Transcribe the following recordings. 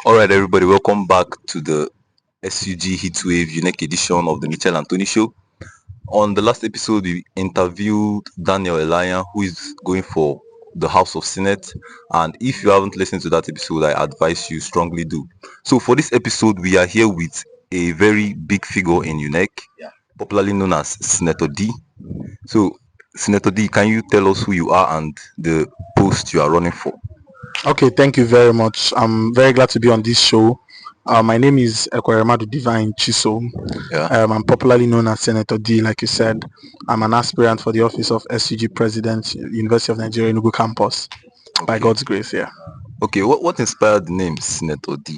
All right, everybody, welcome back to the SUG Heatwave UNEC edition of the Michelle and Tony Show. On the last episode, we interviewed Daniel Elian, who is going for the House of Senate. And if you haven't listened to that episode, I advise you strongly do. So for this episode, we are here with a very big figure in UNEC, popularly known as Senator D. So, Senator D, can you tell us who you are and the post you are running for? Okay, thank you very much. I'm very glad to be on this show. My name is Ekweremadu Divine Chiso. Yeah. I'm popularly known as Senator D, like you said. I'm an aspirant for the office of SUG President, University of Nigeria, Enugu campus. By God's grace, yeah. Okay, what inspired the name Senator D?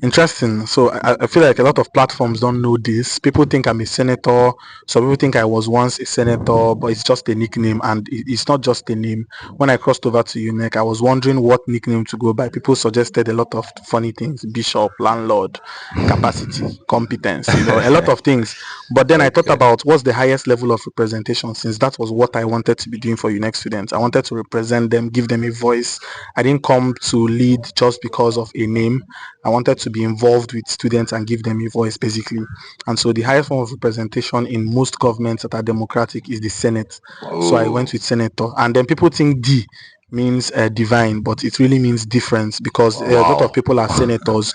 Interesting. So I feel like a lot of platforms don't know this. People think I'm a senator. Some people think I was once a senator, but it's just a nickname, and it's not just a name. When I crossed over to UNEC, I was wondering what nickname to go by. People suggested a lot of funny things: bishop, landlord, capacity, competence, a lot of things. But then I thought about what's the highest level of representation, since that was what I wanted to be doing for UNEC students. I wanted to represent them, give them a voice. I didn't come to lead just because of a name. I wanted to be involved with students and give them a voice, basically. And so the highest form of representation in most governments that are democratic is the Senate. So I went with senator. And then people think D means divine, but it really means difference, because a lot of people are senators,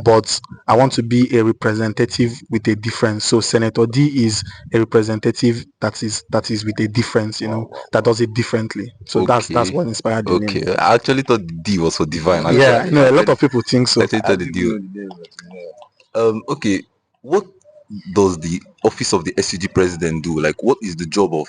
but I want to be a representative with a difference. So Senator D is a representative that is with a difference, that does it differently. So that's what inspired the name. Okay, I actually thought D was for divine. Yeah, a lot of people think so. I actually thought the D. Okay, what does the office of the SUG president do? Like, what is the job of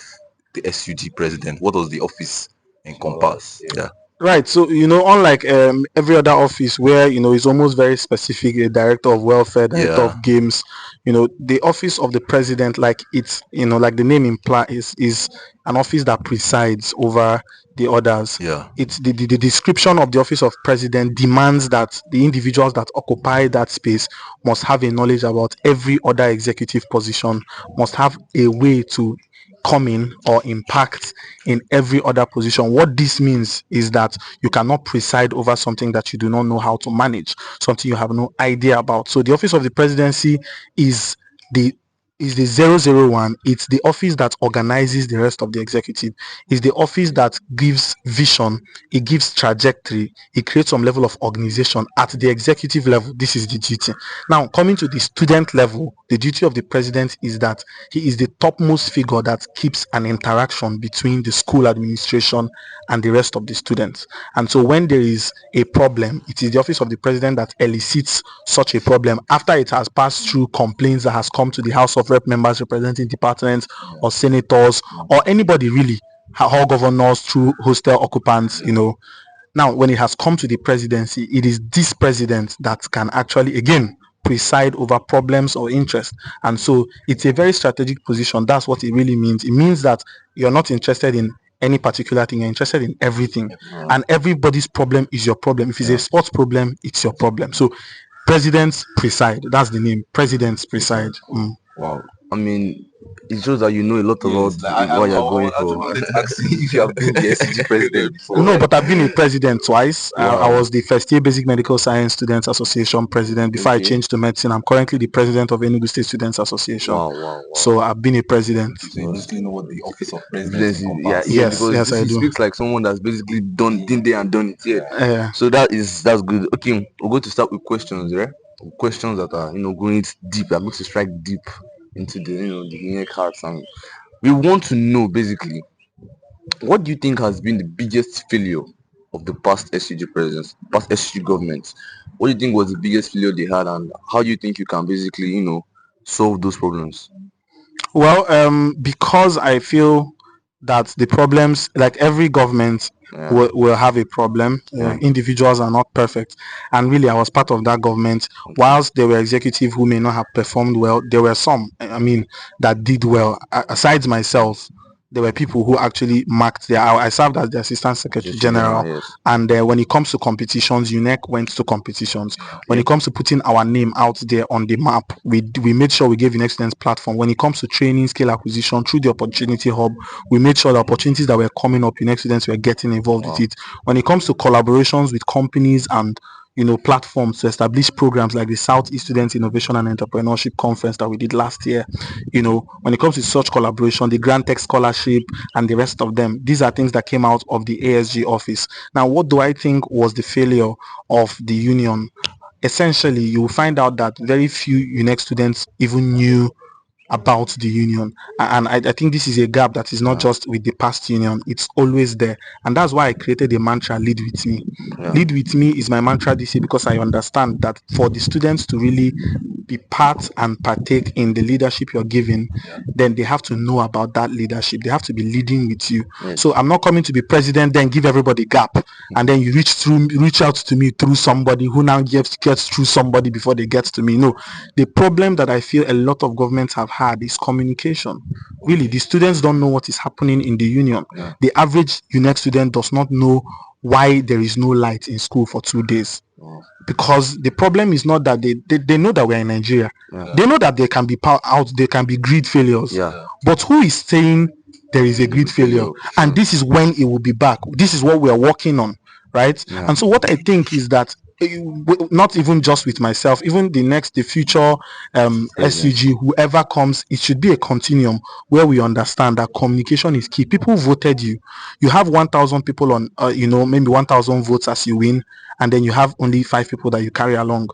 the SUG president? What does the office encompass? Yeah. Right. So, unlike every other office where, it's almost very specific, a director of welfare, director of games, the office of the president, like it's, like the name implies, is an office that presides over the others. Yeah. It's the description of the office of president demands that the individuals that occupy that space must have a knowledge about every other executive position, must have a way to come in or impact in every other position. What this means is that you cannot preside over something that you do not know how to manage, something you have no idea about. So the office of the presidency is the 001. It's the office that organizes the rest of the executive. It's the office that gives vision, it gives trajectory, it creates some level of organization at the executive level. This is the duty. Now, coming to the student level, the duty of the president is that he is the topmost figure that keeps an interaction between the school administration and the rest of the students. And so when there is a problem, it is the office of the president that elicits such a problem after it has passed through complaints that has come to the House of Rep members representing departments or senators or anybody really, hall governors, through hostel occupants, Now, when it has come to the presidency, it is this president that can actually, again, preside over problems or interest. And so it's a very strategic position. That's what it really means. It means that you're not interested in any particular thing, you're interested in everything, and everybody's problem is your problem. If it's a sports problem, it's your problem. So presidents preside, that's the name, presidents preside. Wow, I mean, it shows that you know a lot about what you're going for. If you have been the SUG president before. No, but I've been a president twice. I was the first year Basic Medical Science Students Association president before I changed to medicine. I'm currently the president of Enugu State Students Association. Wow. So I've been a president. So you basically know what the office of president yes, yes, I do. Speaks like someone that's basically done there and done it. Yeah. So that's good. Okay, we're going to start with questions, right? Questions that are going deep. I'm going to strike deep into the the UNEC hearts, and we want to know basically, what do you think has been the biggest failure of the past SUG presidents, past SUG governments? What do you think was the biggest failure they had, and how do you think you can basically solve those problems? Well, because I feel that the problems, like every government, will have a problem. Individuals are not perfect, and really I was part of that government. Whilst there were executives who may not have performed well, there were some that did well. Aside myself, there were people who actually marked their. I served as the Assistant Secretary General, yes. And when it comes to competitions, UNEC went to competitions. When it comes to putting our name out there on the map, we made sure we gave UNEC students platform. When it comes to training, skill acquisition through the Opportunity Hub, we made sure the opportunities that were coming up, UNEC students were getting involved with it. When it comes to collaborations with companies and platforms to establish programs like the Southeast Students Innovation and Entrepreneurship Conference that we did last year. When it comes to such collaboration, the Grand Tech Scholarship and the rest of them, these are things that came out of the ASG office. Now, what do I think was the failure of the union? Essentially, you will find out that very few UNEC students even knew about the union, and I think this is a gap that is not just with the past union, it's always there. And that's why I created a mantra, lead with me. Lead with me is my mantra this year, because I understand that for the students to really be part and partake in the leadership you're giving, then they have to know about that leadership. They have to be leading with you. So I'm not coming to be president, then give everybody gap, and then you reach out to me through somebody who now gets through somebody before they get to me. No, the problem that I feel a lot of governments have had is communication. Really, the students don't know what is happening in the union. The average UNEC student does not know why there is no light in school for 2 days. Because the problem is not that they know that we're in Nigeria. They know that there can be there can be grid failures. But who is saying there is a grid failure? And this is when it will be back. This is what we are working on, right? And so what I think is that not even just with myself, even the future SUG, whoever comes, it should be a continuum where we understand that communication is key. People voted you. You have 1,000 people on, maybe 1,000 votes as you win, and then you have only 5 people that you carry along.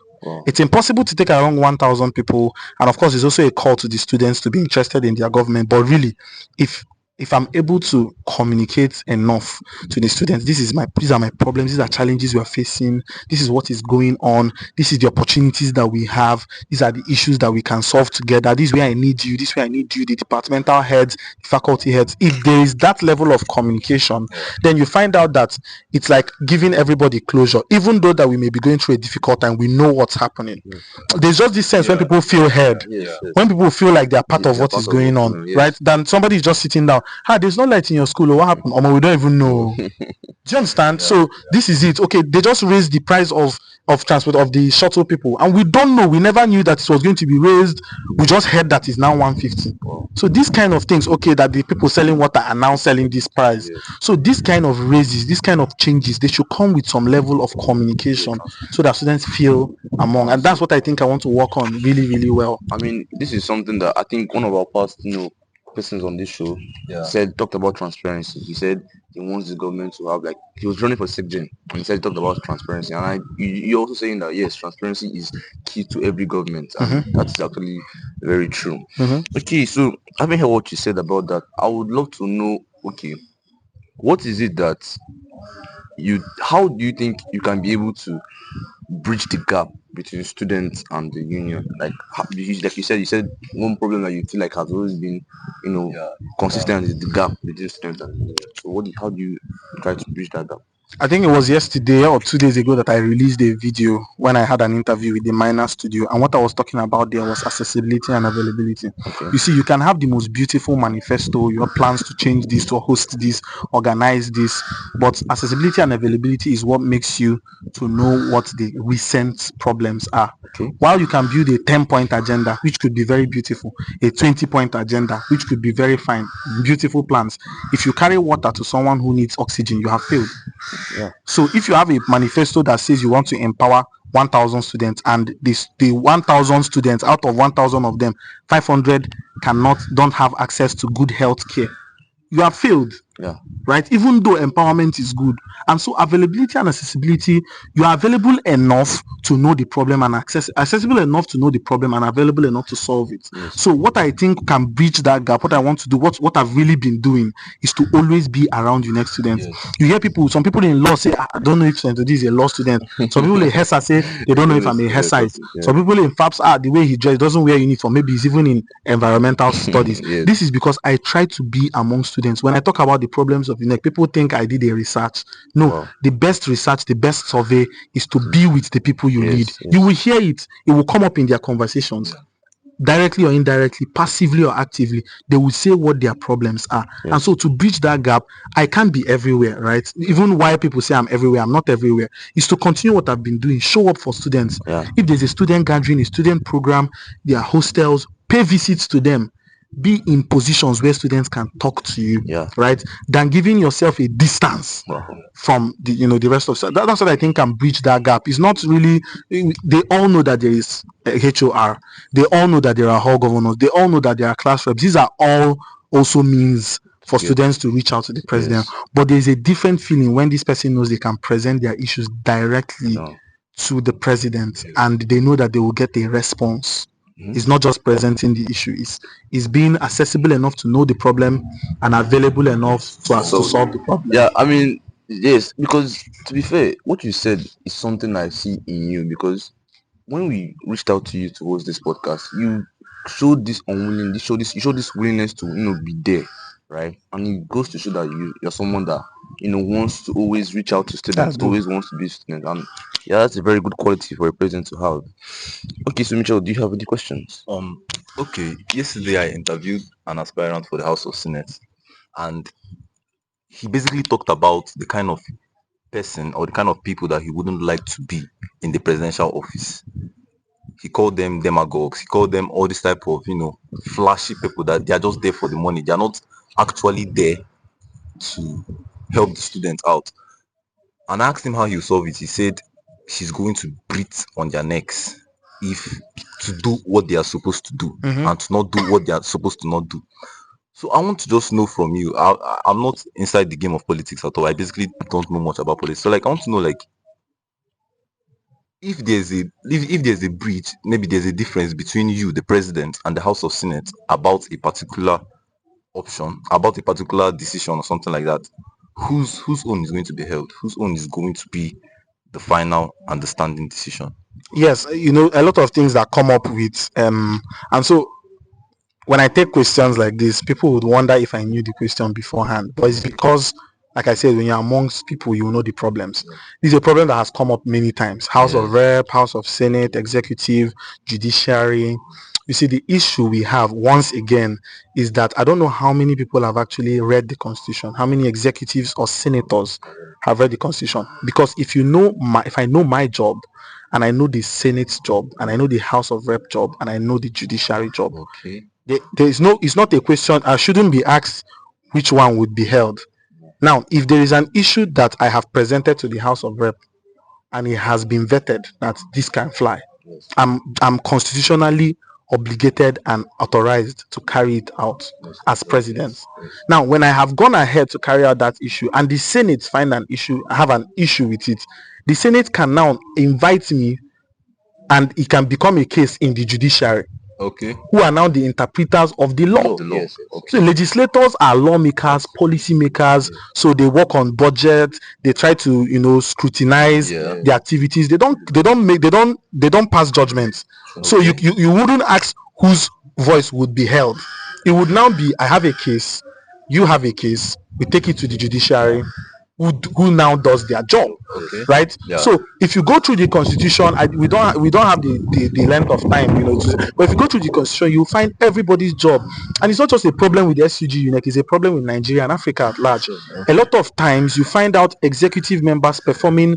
It's impossible to take along 1,000 people. And of course, it's also a call to the students to be interested in their government. But really, if I'm able to communicate enough to the students, these are my problems, these are challenges we are facing, this is what is going on, this is the opportunities that we have, these are the issues that we can solve together, this is where I need you, this is where I need you, the departmental heads, the faculty heads. If there is that level of communication, then you find out that it's like giving everybody closure. Even though that we may be going through a difficult time, we know what's happening. There's just this sense when people feel heard, when people feel like they're part of what is going on, right? Then somebody is just sitting down. There's no light in your school, or what happened? We don't even know. Do you understand? So this is it. Okay, they just raised the price of transport of the shuttle people, and we don't know. We never knew that it was going to be raised. We just heard that it's now 150. So these kind of things, okay, that the people selling water are now selling this price. So this kind of raises, this kind of changes, they should come with some level of communication so that students feel among, and that's what I think I want to work on really, really well. I mean, this is something that I think one of our past, persons on this show talked about transparency. He said he wants the government to have, like, he was running for SecGen, and he said, talked about transparency. And you're also saying that yes, transparency is key to every government, and that's actually very true. Okay, so having heard what you said about that, I would love to know, okay, what is it that how do you think you can be able to bridge the gap between students and the union? Like you said one problem that you feel like has always been consistent is the gap between students and the union. So how do you try to bridge that gap? I think it was yesterday or 2 days ago that I released a video when I had an interview with the Minor Studio, and what I was talking about there was accessibility and availability. You see, you can have the most beautiful manifesto, your plans to change this, to host this, organize this, but accessibility and availability is what makes you to know what the recent problems are. While you can build a 10-point agenda, which could be very beautiful, a 20-point agenda, which could be very fine, beautiful plans, if you carry water to someone who needs oxygen, you have failed. So if you have a manifesto that says you want to empower 1,000 students, and the 1,000 students, out of 1,000 of them, 500 don't have access to good health care, you have failed. Right? Even though empowerment is good. And so availability and accessibility, you are available enough to know the problem and accessible enough to know the problem and available enough to solve it. So what I think can bridge that gap, what I want to do, what I've really been doing is to always be around UNEC students. You hear some people in law say, I don't know if this is a law student. Some people in HESA say they don't know if I'm a HESA. Some people in FAPS, the way he dresses, doesn't wear uniform. Maybe he's even in environmental studies. This is because I try to be among students. When I talk about the problems of UNEC, people think I did a research. No, the best research, the best survey is to be with the people you lead. You will hear it. It will come up in their conversations. Directly or indirectly, passively or actively, they will say what their problems are. And so to bridge that gap, I can't be everywhere, right? Even why people say I'm everywhere, I'm not everywhere, is to continue what I've been doing. Show up for students. If there's a student gathering, a student program, there are hostels, pay visits to them. be in positions where students can talk to you, right, than giving yourself a distance from the rest of that's what I think can bridge that gap. It's not really, they all know that there is a HOR, they all know that there are hall governors, they all know that there are class reps. These are all also means for students to reach out to the president. But there's a different feeling when this person knows they can present their issues directly to the president, and they know that they will get a response. It's not just presenting the issue, it's being accessible enough to know the problem and available enough to solve the problem. Yeah, I mean, yes, because to be fair, what you said is something I see in you, because when we reached out to you towards this podcast, you showed this unwillingness, you showed this willingness to be there, right? And it goes to show that you're someone that wants to always reach out to students, always wants to be a student, and yeah, that's a very good quality for a president to have. Okay, so Mitchell, do you have any questions? Okay, yesterday I interviewed an aspirant for the House of Senate, and he basically talked about the kind of person or the kind of people that he wouldn't like to be in the presidential office. He called them demagogues. He called them all this type of flashy people that they are just there for the money. They are not actually there to help the students out. And I asked him how he will solve it. He said she's going to breathe on their necks to do what they are supposed to do and to not do what they are supposed to not do. So I want to just know from you. I'm not inside the game of politics at all. I basically don't know much about politics. So I want to know if there's a breach, maybe there's a difference between you, the president, and the House of Senate about a particular option, about a particular decision or something like that. Whose own is going to be held? Whose own is going to be the final understanding decision? Yes, a lot of things that come up with and so when I take questions like this, people would wonder if I knew the question beforehand, but it's because, like I said, when you're amongst people, you know the problems. This is a problem that has come up many times. House of Rep, House of Senate, Executive, Judiciary. You see, the issue we have, once again, is that I don't know how many people have actually read the Constitution, how many executives or senators have read the Constitution. Because if I know my job, and I know the Senate's job, and I know the House of Rep job, and I know the Judiciary job, it's not a question. I shouldn't be asked which one would be held. Now, if there is an issue that I have presented to the House of Rep and it has been vetted that this can fly, I'm constitutionally obligated and authorized to carry it out as president. Now, when I have gone ahead to carry out that issue and the Senate find an issue, I have an issue with it, the Senate can now invite me and it can become a case in the judiciary. Who are now the interpreters of the law. So legislators are lawmakers, policymakers, so they work on budget, they try to scrutinize the activities. They don't pass judgments. So you wouldn't ask whose voice would be held. It would now be, I have a case, you have a case, we take it to the judiciary, who now does their job, right? So if you go through the Constitution, we don't have the length of time, but if you go through the Constitution, you find everybody's job. And it's not just a problem with the SUG UNEC, it's a problem with Nigeria and Africa at large. A lot of times you find out executive members performing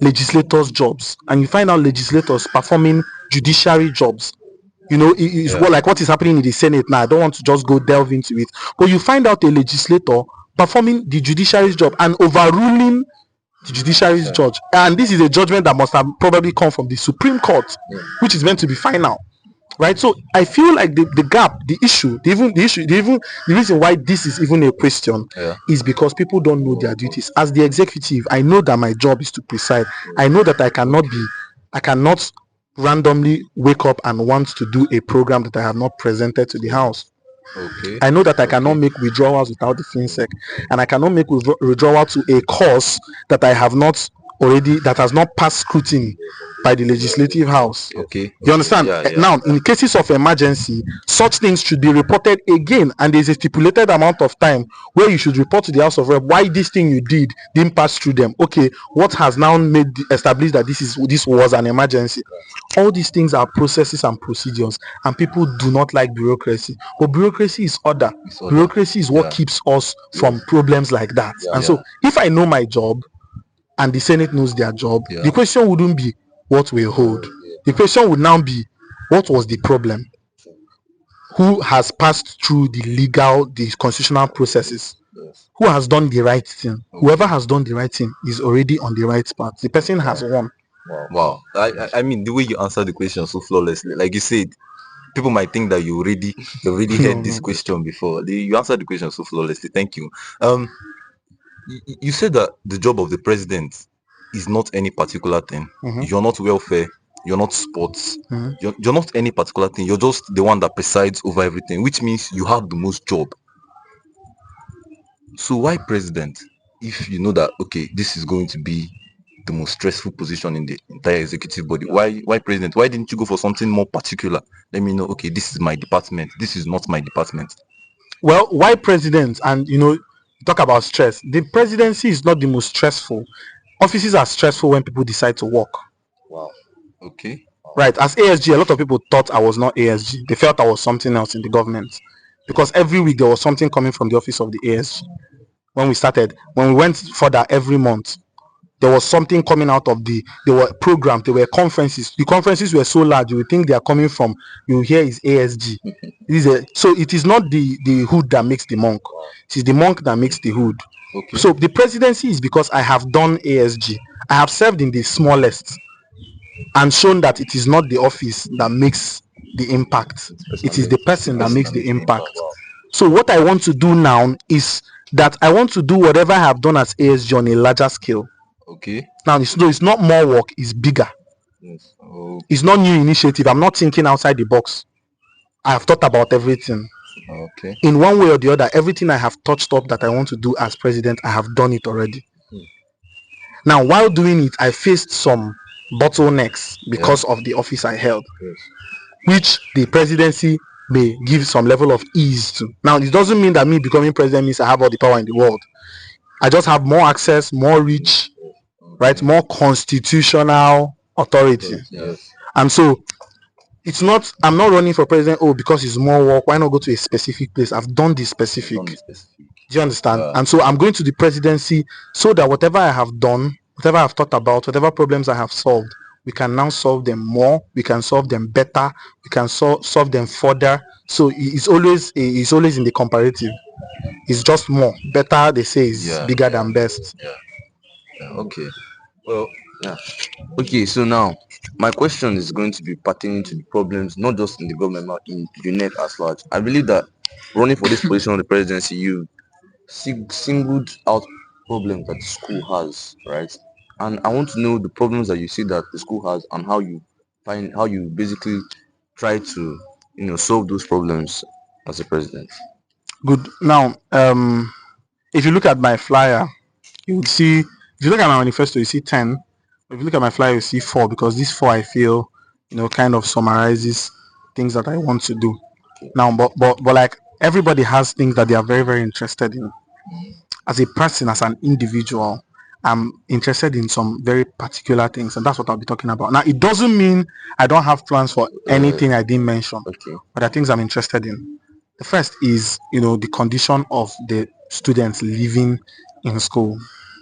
legislators' jobs, and you find out legislators performing judiciary jobs. It's like what is happening in the Senate now. I don't want to just go delve into it, but you find out a legislator performing the judiciary's job and overruling the judiciary's judge, and this is a judgment that must have probably come from the Supreme Court, which is meant to be final, right? So I feel like the gap, the reason why this is even a question is because people don't know their duties. As the executive, I know that my job is to preside. I know that I cannot randomly wake up and want to do a program that I have not presented to the House. I know that I cannot make withdrawals without the FinSec, and I cannot make withdrawal to a course that I have not that has not passed scrutiny by the Legislative House. You understand? Now, in cases of emergency, such things should be reported again, and there's a stipulated amount of time where you should report to the House of Rep why this thing you didn't pass through them. What has now established that this was an emergency? All these things are processes and procedures, and people do not like bureaucracy. But bureaucracy is order. Bureaucracy is what keeps us from problems like that. And so, if I know my job, and the Senate knows their job, the question wouldn't be what will hold. The question would now be, what was the problem? who has passed through the constitutional processes, who has done the right thing. Whoever has done the right thing is already on the right path. The person has won. Wow. I mean, the way you answered the question so flawlessly, like you said, people might think that you already heard this question before. You answered the question so flawlessly. Thank you. You said that the job of the president is not any particular thing. You're not welfare. You're not sports. You're not any particular thing. You're just the one that presides over everything, which means you have the most job. So why president? If you know that, okay, this is going to be the most stressful position in the entire executive body, why president? Why didn't you go for something more particular? Let me know, okay, this is my department, this is not my department. Well, why president? And talk about stress. The presidency is not the most stressful. Offices are stressful when people decide to work. Wow. Okay. Right. As ASG, a lot of people thought I was not ASG. They felt I was something else in the government, because every week there was something coming from the office of the ASG. When we went further, every month there was something coming out of there were programs, there were conferences. The conferences were so large, you would think they are coming from, you hear is ASG. So it is not the hood that makes the monk. It is the monk that makes the hood. Okay. So the presidency is because I have done ASG. I have served in the smallest and shown that it is not the office that makes the impact. It is the person that makes the impact. So what I want to do now is that I want to do whatever I have done as ASG on a larger scale. Okay. Now it's not more work, it's bigger. Yes. Oh. It's not new initiative. I'm not thinking outside the box. I have thought about everything. Okay. In one way or the other, everything I have touched up that I want to do as president, I have done it already. Now, while doing it, I faced some bottlenecks because of the office I held, which the presidency may give some level of ease to. Now, it doesn't mean that me becoming president means I have all the power in the world. I just have more access, more reach, right? More constitutional authority. Yes. And so I'm not running for president, because it's more work. Why not go to a specific place? I've done the specific. Do you understand? And so I'm going to the presidency so that whatever I have done, whatever I've thought about, whatever problems I have solved, we can now solve them more, we can solve them better, we can solve them further. So it's always in the comparative. It's just more. Better, they say, is bigger than best. Okay. Well, okay, so now my question is going to be pertaining to the problems not just in the government but in UNEC as large. I believe that running for this position of the presidency, you singled out problems that the school has, right? And I want to know the problems that you see that the school has and how you basically try to solve those problems as a president. Good. Now, if you look at my flyer, you would see, if you look at my manifesto, you see 10. If you look at my flyer, you see 4, because this 4 I feel kind of summarizes things that I want to do. Now, but like, everybody has things that they are very, very interested in. As a person, as an individual, I'm interested in some very particular things, and that's what I'll be talking about. Now, it doesn't mean I don't have plans for anything I didn't mention, but there are things I'm interested in. The first is, the condition of the students living in school,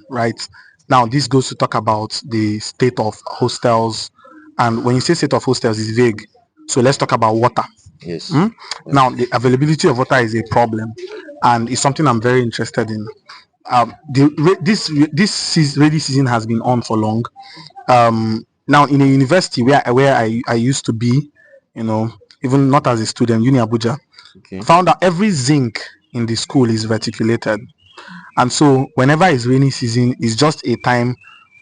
right? Now, this goes to talk about the state of hostels, and when you say state of hostels, it's vague. So let's talk about water. Yes. Now, the availability of water is a problem, and it's something I'm very interested in. This rainy season has been on for long. Now, in a university where I used to be, even not as a student, Uni Abuja, found out every zinc in the school is reticulated, and so whenever it's rainy season, it's just a time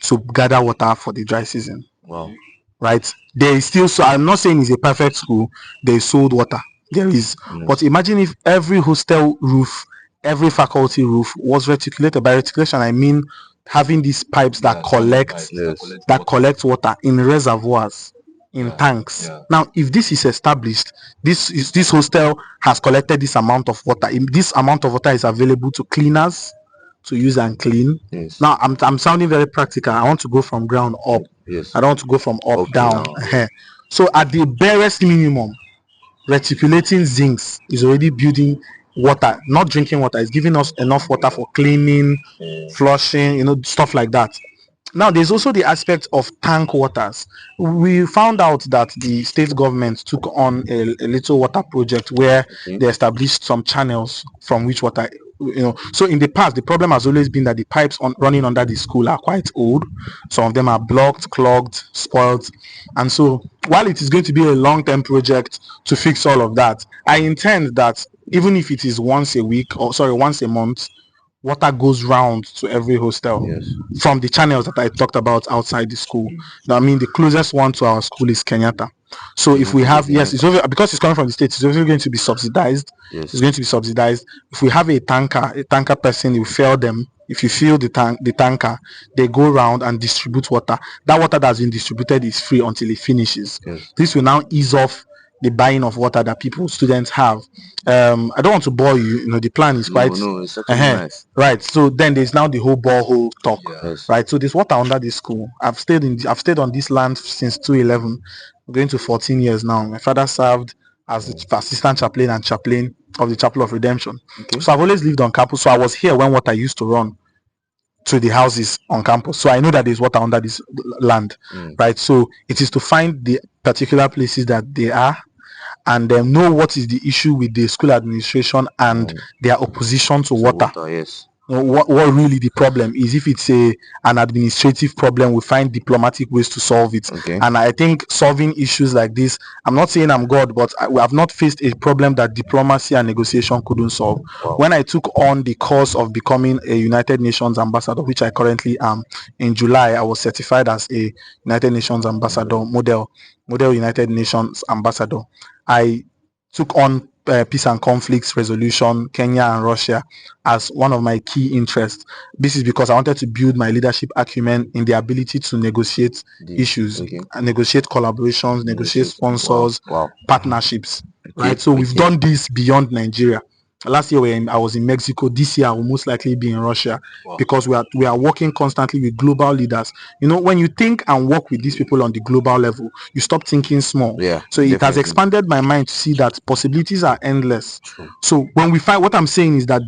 to gather water for the dry season. Wow. Right? There is still, so I'm not saying it's a perfect school. There is sold water. There is, but imagine if every hostel roof, every faculty roof was reticulated. By reticulation, I mean having these pipes that collect water in reservoirs, in tanks. Now, if this is established, this hostel has collected this amount of water. This amount of water is available to cleaners to use and clean. Now, I'm sounding very practical. I want to go from ground up. I don't want to go from up down. So at the barest minimum, reticulating zincs is already building water, not drinking water. It's giving us enough water for cleaning, flushing, stuff like that. Now, there's also the aspect of tank waters. We found out that the state government took on a little water project where they established some channels from which water, So in the past, the problem has always been that the pipes running under the school are quite old. Some of them are blocked, clogged, spoiled. And so, while it is going to be a long-term project to fix all of that, I intend that even if it is once a week, or sorry, once a month, water goes round to every hostel from the channels that I talked about outside the school. Now, I mean, the closest one to our school is Kenyatta. So if we have, it's over, because it's coming from the states, it's also going to be subsidized. It's going to be subsidized. If we have a tanker person, you fill them. If you fill the tanker, they go around and distribute water. That water that's been distributed is free until it finishes. This will now ease off the buying of water that students have. I don't want to bore you. The plan is quite it's actually nice. Right. So then there's now the whole borehole talk. Right. So there's water under the school. I've stayed on this land since 2011. I'm going to 14 years now. My father served as the assistant chaplain and chaplain of the Chapel of Redemption. So I've always lived on campus. So I was here when water used to run to the houses on campus. So I know that there's water under this land. Right. So it is to find the particular places that they are, and know what is the issue with the school administration and their opposition to water. What really the problem is. If it's an administrative problem, we find diplomatic ways to solve it. And I think solving issues like this, I'm not saying I'm God, but we have not faced a problem that diplomacy and negotiation couldn't solve. When I took on the course of becoming a United Nations ambassador, which I currently am, in July, I was certified as a United Nations ambassador, model United Nations ambassador. I took on peace and conflicts resolution, Kenya and Russia, as one of my key interests. This is because I wanted to build my leadership acumen in the ability to negotiate issues, and negotiate collaborations, negotiate sponsors, partnerships. Right. So we've done this beyond Nigeria. Last year I was in Mexico. This year I will most likely be in Russia, because we are working constantly with global leaders. When you think and work with these people on the global level, you stop thinking small. So it has expanded my mind to see that possibilities are endless. So when we find, what I'm saying is that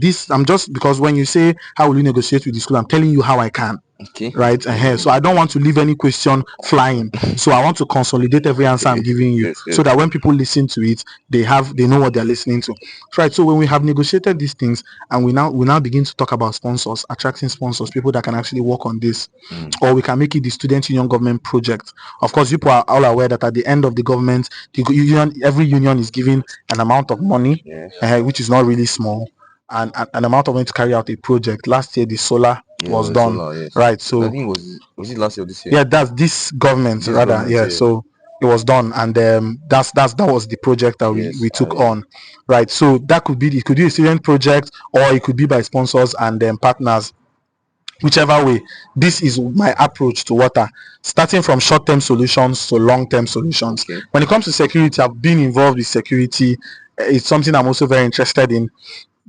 because when you say how will you negotiate with the school, I'm telling you how I can. Right. So I don't want to leave any question flying. So I want to consolidate every answer I'm giving you, so that when people listen to it, they know what they're listening to. Right. So when we have negotiated these things, and we now begin to talk about sponsors, attracting sponsors, people that can actually work on this, or we can make it the student union government project. Of course, people are all aware that at the end of the government, every union is given an amount of money, which is not really small, and an amount of money to carry out a project. Last year, the solar was done. Right. So I think was it last year or this year? Yeah, that's this government rather. So it was done, and that was the project that we took on. Right. So it could be a student project, or it could be by sponsors and partners. Whichever way, this is my approach to water, starting from short-term solutions to long-term solutions. When it comes to security, I've been involved with security. It's something I'm also very interested in.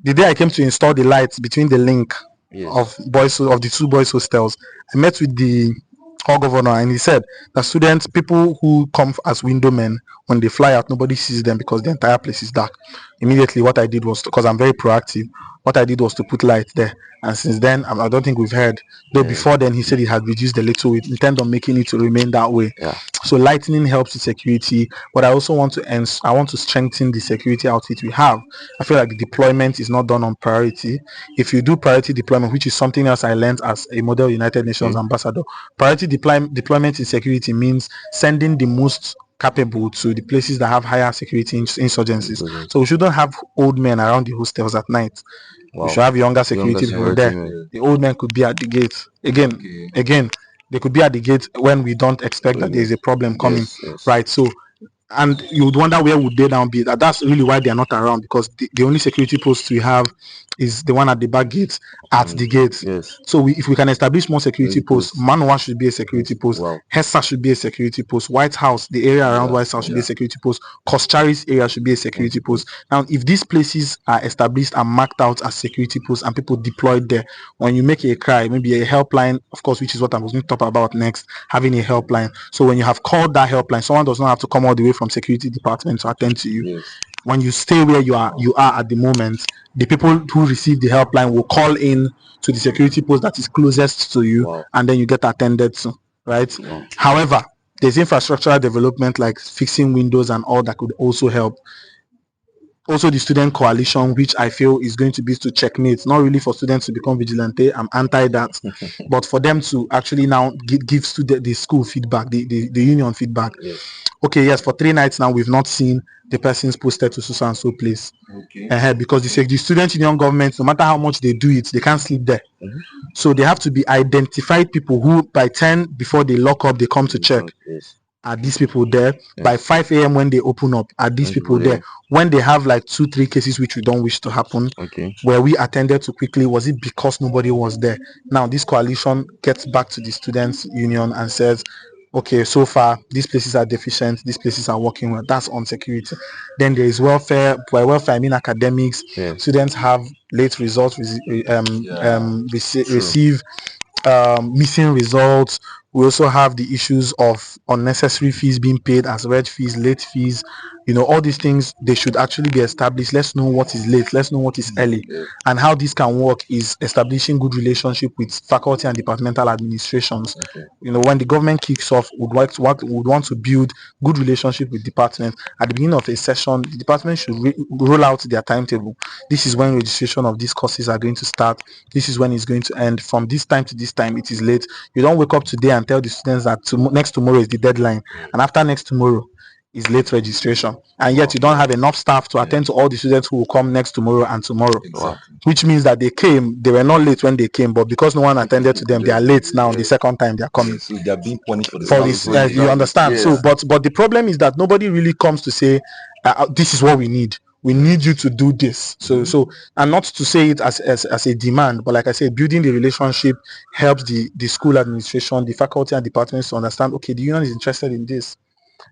The day I came to install the lights between the link of the two boys hostels, I met with the hall governor, and he said that people who come as window men, when they fly out, nobody sees them because the entire place is dark. Immediately what I did was, because I'm very proactive, what I did was to put lights there. And since then, I don't think we've heard, though before then he said he had reduced a little. We intend on making it to remain that way. So lightning helps with security, but I also want to strengthen the security outfit we have. I feel like the deployment is not done on priority. If you do priority deployment, which is something else I learned as a model United Nations ambassador, priority deployment in security means sending the most capable to the places that have higher security insurgencies. So we shouldn't have old men around the hostels at night. We should have younger security people there. The old men could be at the gate. Again, they could be at the gate when we don't expect that there is a problem coming. Right. So, and you would wonder where would they now be. That's really why they are not around, because the only security post we have is the one at the back gate, at the gate. So if we can establish more security posts, Manoa should be a security post, Hessa should be a security post, White House, the area around White House should be a security post, Koschari's area should be a security post. Now, if these places are established and marked out as security posts and people deployed there, when you make a cry, maybe a helpline, of course, which is what I was going to talk about next, having a helpline. So when you have called that helpline, someone does not have to come all the way from security department to attend to you. when you stay where you are at the moment, the people who receive the helpline will call in to the security post that is closest to you, Wow. and then you get attended to, right? Wow. However, there's infrastructural development like fixing windows and all that could also help. Also, the student coalition, which I feel is going to be to checkmate, not really for students to become vigilante. I'm anti that, but for them to actually now give student the school feedback, the union feedback. Yes. Okay, yes, for 3 nights now we've not seen the persons posted to so and so place. Okay. Because the student union government, no matter how much they do it, they can't sleep there. Mhm. So they have to be identified people who by 10 before they lock up, they come to check. Yes. Are these people there? Yes. By 5 a.m. when they open up, are these people there? When they have like 2-3 cases which we don't wish to happen, Okay. where we attended to quickly, was it because nobody was there? Now this coalition gets back to the students union and says, okay, so far these places are deficient, these places are working well. That's on security. Then there is welfare. By welfare I mean academics. Yes. Students have late results, receive missing results. We also have the issues of unnecessary fees being paid as reg fees, late fees. All these things, they should actually be established. Let's know what is late, let's know what is early. And how this can work is establishing good relationship with faculty and departmental administrations. When the government kicks off, would want to build good relationship with department. At the beginning of a session, the department should roll out their timetable. This is when registration of these courses are going to start. This is when it's going to end. From this time to this time, it is late. You don't wake up today and tell the students that next tomorrow is the deadline, and after next tomorrow is late registration, and yet you don't have enough staff to attend to all the students who will come next tomorrow and tomorrow. Exactly. Which means that they were not late when they came, but because no one attended to them, they are late now. The second time they are coming. So they are being punished for For this, you understand? Yes. So, but the problem is that nobody really comes to say, this is what we need. We need you to do this. So, and not to say it as a demand, but like I said, building the relationship helps the school administration, the faculty and departments to understand, okay, the union is interested in this.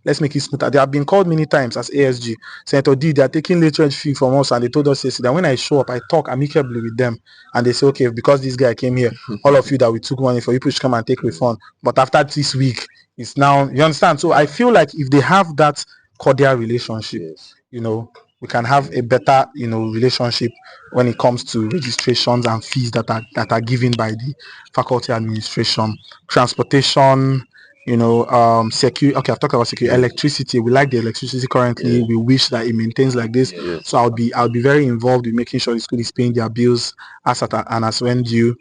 Let's make it smoother. They have been called many times as ASG. Senator D, they are taking late reg fee from us, and they told us yesterday that when I show up, I talk amicably with them, and they say, okay, because this guy came here, all of you that we took money for, you should come and take refund. But after this week, it's now, you understand? So I feel like if they have that cordial relationship, we can have a better, relationship when it comes to registrations and fees that are given by the faculty administration. Transportation, security. Okay, I've talked about security. Electricity, we like the electricity currently. We wish that it maintains like this. So I'll be very involved in making sure the school is paying their bills as at and as when due,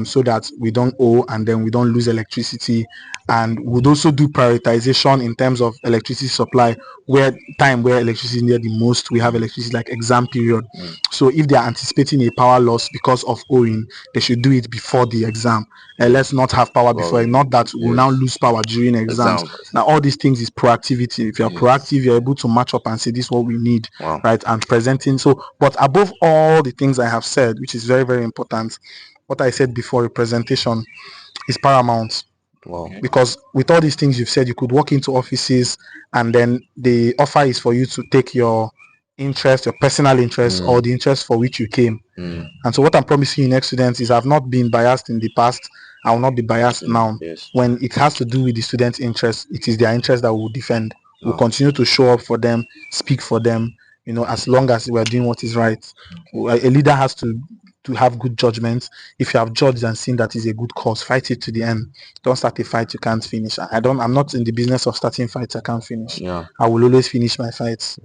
so that we don't owe and then we don't lose electricity. And would also do prioritization in terms of electricity supply, where electricity is needed the most, we have electricity, like exam period. So if they are anticipating a power loss because of owing, they should do it before the exam. Let's not have power before, not that we'll now lose power during exams. Now all these things is proactivity. If you're proactive, you're able to match up and say this is what we need, right? And presenting. So, but above all the things I have said, which is very, very important, what I said before, representation is paramount. Because with all these things you've said, you could walk into offices and then the offer is for you to take your interest, your personal interest, or the interest for which you came. And so what I'm promising you next students is I've not been biased in the past. I will not be biased now. When it has to do with the students' interest, it is their interest that we will defend. We'll continue to show up for them, speak for them, as long as we're doing what is right. A leader has to have good judgment. If you have judged and seen that is a good cause, fight it to the end. Don't start a fight you can't finish. I'm not in the business of starting fights I can't finish. I will always finish my fights.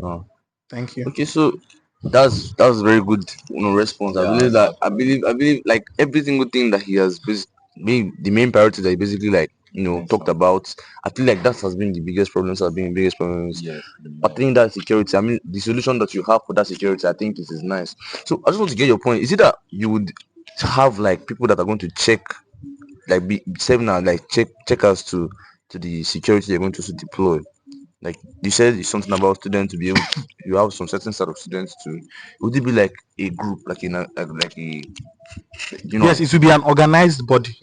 Thank you. Okay, so that's very good response. I believe like every single thing that he has been the main priority that he basically talked about. I feel like that has been the biggest problems. I think that security, I mean the solution that you have for that security, I think it is nice. So I just want to get your point. Is it that you would have like people that are going to check, like be seminar, like checkers to the security you're going to deploy? Like you said, it's something about students to be able to, you have some certain set of students to, would it be like a group, like in a yes, it will be an organized body.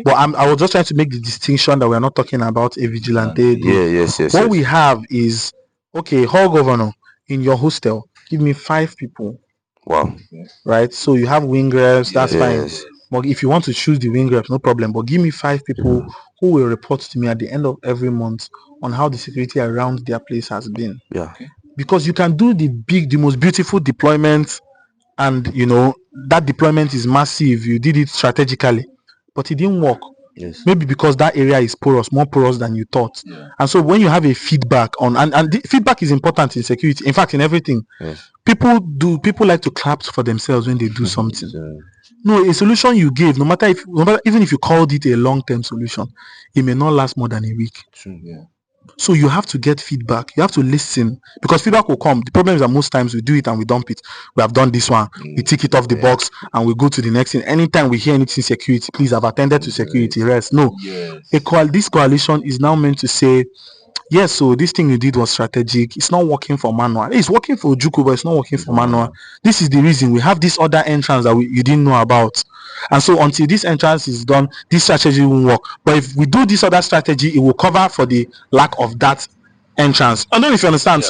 But I was just trying to make the distinction that we're not talking about a vigilante group. What we have is, okay, hall governor, in your hostel, give me 5 people. Right, so you have wing reps, that's fine. But if you want to choose the wing reps, no problem, but give me 5 people who will report to me at the end of every month on how the security around their place has been. because you can do the most beautiful deployment, and that deployment is massive. You did it strategically, but it didn't work. Yes. Maybe because that area is porous, more porous than you thought. And so when you have a feedback on, and the feedback is important in security, in fact in everything. Yes. People like to clap for themselves when they do something. No, a solution you gave, no matter even if you called it a long-term solution, it may not last more than a week. True, yeah. So you have to get feedback. You have to listen, because feedback will come. The problem is that most times we do it and we dump it. We have done this one, we tick it off the box, and we go to the next thing. Anytime we hear anything security, please, I've attended to security, rest. No. This coalition is now meant to say, yes, so this thing you did was strategic. It's not working for manual. It's working for Juku, but it's not working for manual. This is the reason. We have this other entrance that you didn't know about. And so until this entrance is done, this strategy won't work. But if we do this other strategy, it will cover for the lack of that entrance. I don't know if you understand.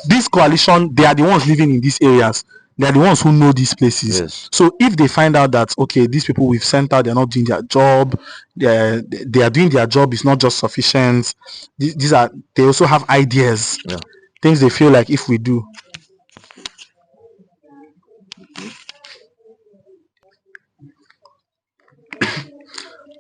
This coalition, they are the ones living in these areas. They are the ones who know these places. Yes. So if they find out that, okay, these people we've sent out, they're not doing their job, they are doing their job, it's not just sufficient. They also have ideas, things they feel like if we do.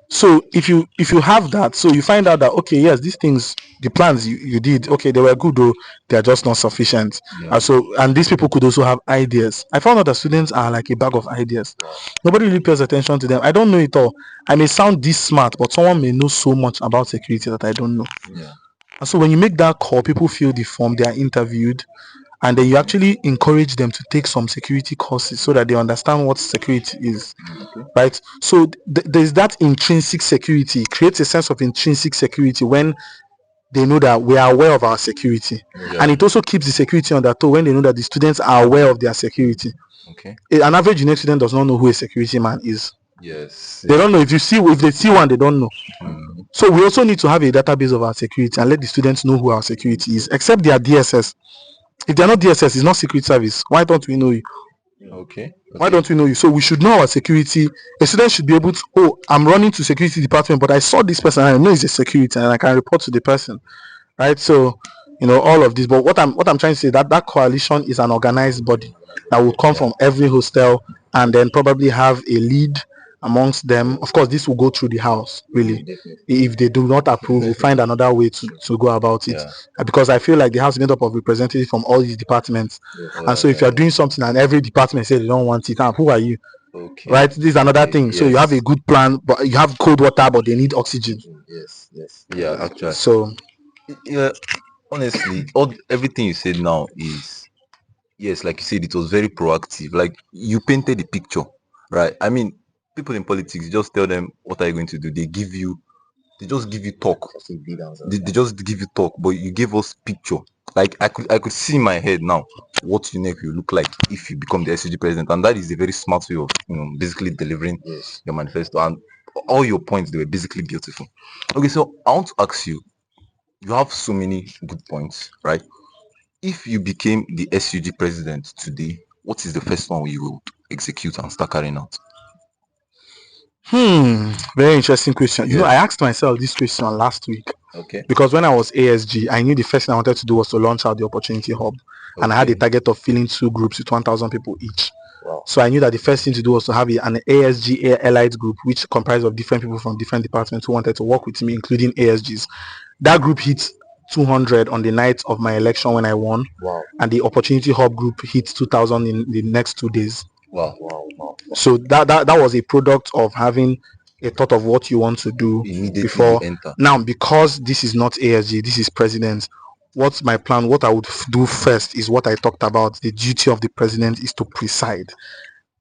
So if you have that, so you find out that, okay, yes, these things, the plans you did, okay, they were good, though they are just not sufficient. And these people could also have ideas. I found out that students are like a bag of ideas. Nobody really pays attention to them. I don't know it all. I may sound this smart, but someone may know so much about security that I don't know. And so when you make that call, people fill the form, they are interviewed, and then you actually encourage them to take some security courses so that they understand what security is. Right? So there's that intrinsic security. It creates a sense of intrinsic security when they know that we are aware of our security. And it also keeps the security on their toe when they know that the students are aware of their security. An average UNEC student does not know who a security man is. They don't know. If they see one, they don't know. So we also need to have a database of our security and let the students know who our security is, except they are DSS. If they're not DSS, it's not secret service. Why don't we know you? Why don't we know you? So we should know our security. A student should be able to, oh, I'm running to security department, but I saw this person and I know it's a security and I can report to the person. Right? So, all of this. But what I'm trying to say, that coalition is an organized body that will come from every hostel and then probably have a lead amongst them. Of course, this will go through the house, really. If they do not approve, we'll find another way to go about it. Because I feel like the house is made up of representatives from all these departments. And so if you're doing something and every department says they don't want it, who are you? Right? This is another thing. So you have a good plan, but you have cold water, but they need oxygen. Yeah, actually. So, honestly, everything you said now is, yes, like you said, it was very proactive. Like, you painted the picture, right? I mean, people in politics, just tell them what are you going to do. They just give you talk. They just give you talk, but you give us picture. Like, I could see in my head now what UNEC will look like if you become the SUG president, and that is a very smart way of basically delivering your manifesto. And all your points, they were basically beautiful. Okay, so I want to ask you. You have so many good points, right? If you became the SUG president today, what is the first one you will execute and start carrying out? Very interesting question. I asked myself this question last week. Because when I was ASG, I knew the first thing I wanted to do was to launch out the Opportunity Hub. And I had a target of filling 2 groups with 1,000 people each. So I knew that the first thing to do was to have an ASG Elite group, which comprised of different people from different departments who wanted to work with me, including ASGs. That group hit 200 on the night of my election when I won. And the Opportunity Hub group hit 2,000 in the next 2 days. So that was a product of having a thought of what you want to do before. Now, because this is not ASG, this is president, what's my plan? What I would do first is what I talked about. The duty of the president is to preside.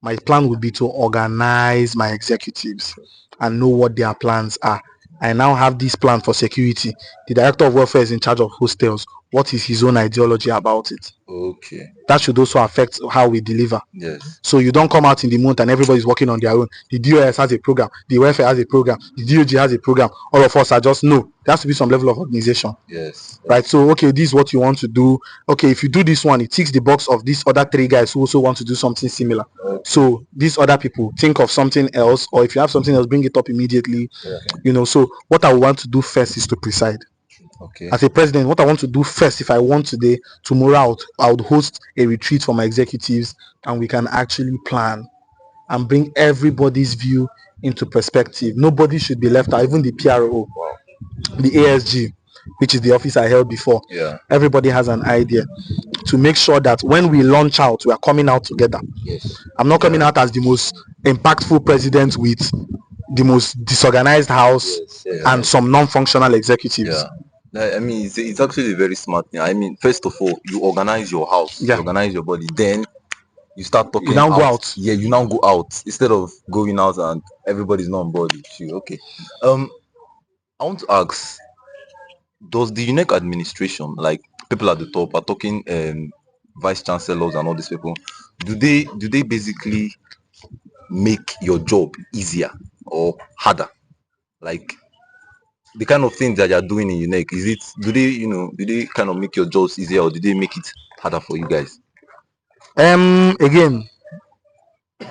My plan would be to organize my executives and know what their plans are. I now have this plan for security. The director of welfare is in charge of hostels. What is his own ideology about it? That should also affect how we deliver. So you don't come out in the month and everybody's working on their own. The DOS has a program. The welfare has a program. The DOG has a program. All of us are just, no. There has to be some level of organization. Right? So, okay, this is what you want to do. Okay, if you do this one, it ticks the box of these other 3 guys who also want to do something similar. So these other people think of something else, or if you have something else, bring it up immediately. So what I want to do first is to preside. Okay. As a president, what I want to do first, if I want today, tomorrow I would host a retreat for my executives, and we can actually plan and bring everybody's view into perspective. Nobody should be left out, even the PRO, the ASG, which is the office I held before. Yeah. Everybody has an idea, to make sure that when we launch out, we are coming out together. Yes. I'm not coming out as the most impactful president with the most disorganized house and some non-functional executives. I mean, it's actually a very smart thing. I mean, first of all, you organize your house, you organize your body, then you start talking. You now go out. Yeah, you now go out instead of going out and everybody's not on board with you. Okay. I want to ask, does the UNEC administration, like people at the top are talking, vice chancellors and all these people, do they basically make your job easier or harder? Like the kind of things that you're doing in UNEC, do they kind of make your jobs easier, or do they make it harder for you guys? Again,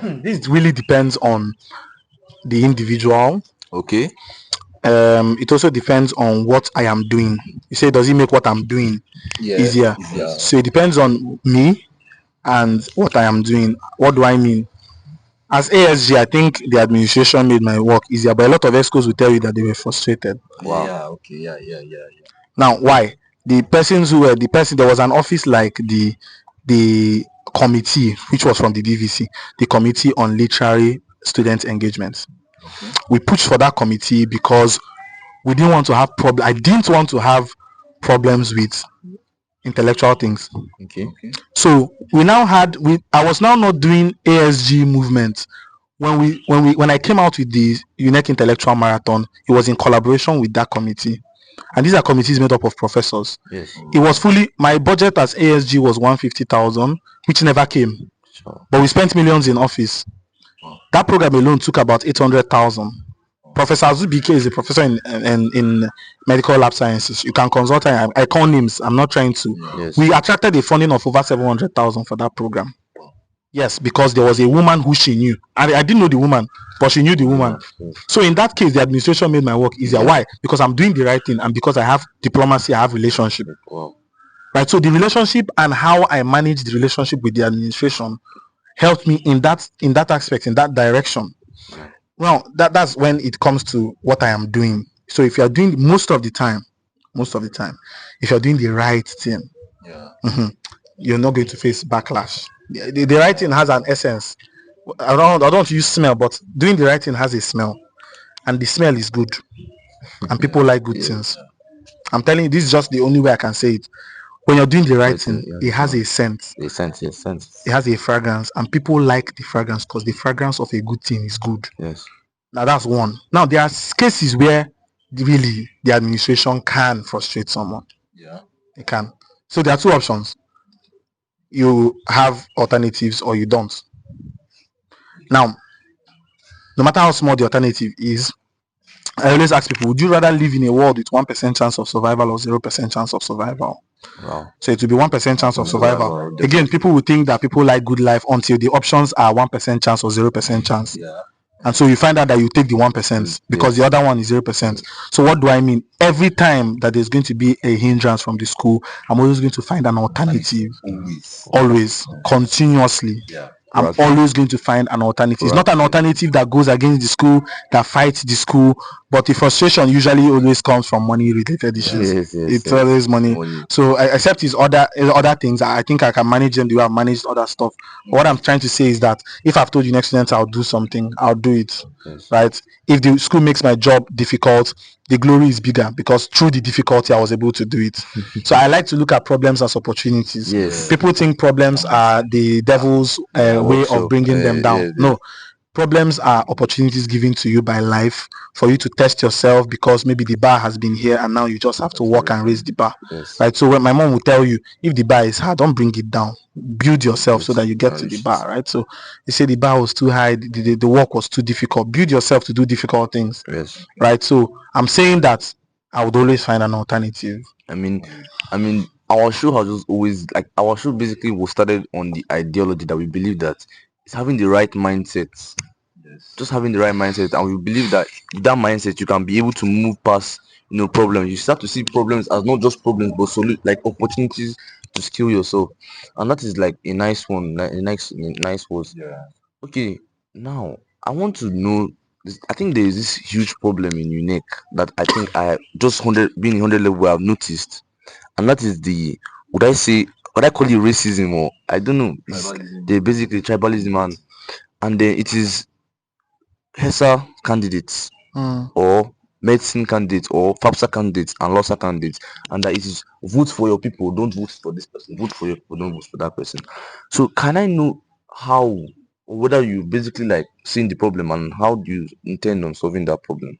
this really depends on the individual. Okay. It also depends on what I am doing. You say, does it make what I'm doing easier? So it depends on me and what I am doing. What do I mean? As ASG, I think the administration made my work easier, but a lot of ESCOs will tell you that they were frustrated. Wow. Yeah. Okay. Yeah. Now, why? There was an office like the committee, which was from the DVC, the Committee on Literary Student Engagement. Okay. We pushed for that committee because we didn't want to have problems. I didn't want to have problems with intellectual things. Okay. So I was now not doing ASG movement. When I came out with the UNEC Intellectual Marathon, it was in collaboration with that committee. And these are committees made up of professors. Yes. It was my budget as ASG was 150,000, which never came. Sure. But we spent millions in office. That program alone took about 800,000. Professor Azubike is a professor in medical lab sciences. You can consult her. I call names. I'm not trying to. Yes. We attracted a funding of over 700,000 for that program. Yes, because there was a woman who she knew. I didn't know the woman, but she knew the woman. So in that case, the administration made my work easier. Why? Because I'm doing the right thing, and because I have diplomacy, I have relationship. Wow. Right. So the relationship and how I manage the relationship with the administration helped me in that aspect, in that direction. Well, that's when it comes to what I am doing. So if you are doing most of the time, if you're doing the right thing, you're not going to face backlash. The right thing has an essence. I don't use smell, but doing the right thing has a smell, and the smell is good, and people like good things. I'm telling you, this is just the only way I can say it. When you're doing the right thing, it has a scent. A scent, yes, scent. It has a fragrance, and people like the fragrance because the fragrance of a good thing is good. Yes. Now that's one. Now there are cases where really the administration can frustrate someone. Yeah. It can. So there are two options. You have alternatives or you don't. Now, no matter how small the alternative is, I always ask people, would you rather live in a world with 1% chance of survival or 0% chance of survival? Wow. So it will be 1% chance of survival. Again, people will think that people like good life until the options are 1% chance or 0% chance. Yeah. And so you find out that you take the 1% because the other one is 0%. So what do I mean? Every time that there's going to be a hindrance from the school, I'm always going to find an alternative. Always. Continuously. Yeah. I'm always going to find an alternative. It's not an alternative that goes against the school, that fights the school, but the frustration usually always comes from money related issues. It's always money. So except his other things, I think I can manage them the way I've managed other stuff. But what I'm trying to say is that if I've told you next student I'll do something, I'll do it. Right? If the school makes my job difficult, the glory is bigger because through the difficulty I was able to do it. So I like to look at problems as opportunities. Yes. People think problems are the devil's way of bringing them down. No, problems are opportunities given to you by life for you to test yourself, because maybe the bar has been here and now you just have to walk and raise the bar. Right? So when my mom will tell you, if the bar is hard, don't bring it down, build yourself so that you get to the bar. Right? So you say the bar was too high, the work was too difficult, build yourself to do difficult things. Right? So I'm saying that I would always find an alternative. I mean our show has just always, like, our show basically was started on the ideology that we believe that it's having the right mindset. Just having the right mindset, and we believe that with that mindset you can be able to move past problems. You start to see problems as not just problems, but like opportunities to skill yourself, and that is like a nice one, nice words. Yeah. Okay, now I want to know. I think there is this huge problem in UNEC that I think I just being 100 level I've noticed, and that is would I call it racism, or I don't know. It's basically tribalism, and then it is HESA candidates or medicine candidates or FAPSA candidates and LOSA candidates, and that it is vote for your people, don't vote for this person, vote for your people, don't vote for that person. So can I know how, whether you basically like seeing the problem, and how do you intend on solving that problem?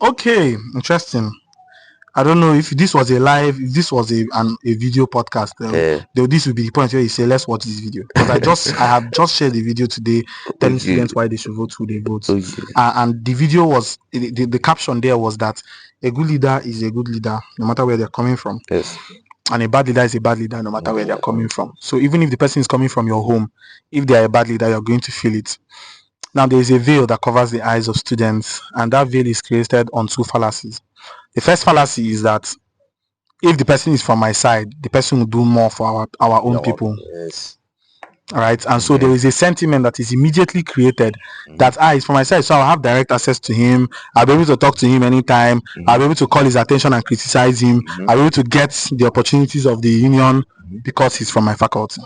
Okay, interesting. I don't know if this was if this was a video podcast, this would be the point where you say, let's watch this video. Because I have just shared the video today telling students why they should vote who they vote. And the video was, the caption there was that a good leader is a good leader, no matter where they're coming from. Yes. And a bad leader is a bad leader, no matter where they're coming from. So even if the person is coming from your home, if they are a bad leader, you're going to feel it. Now, there is a veil that covers the eyes of students, and that veil is created on two fallacies. The first fallacy is that if the person is from my side, the person will do more for our own people. Yes. All right. And so there is a sentiment that is immediately created that he's from my side, so I'll have direct access to him. I'll be able to talk to him anytime. I'll be able to call his attention and criticize him. I'll be able to get the opportunities of the union because he's from my faculty.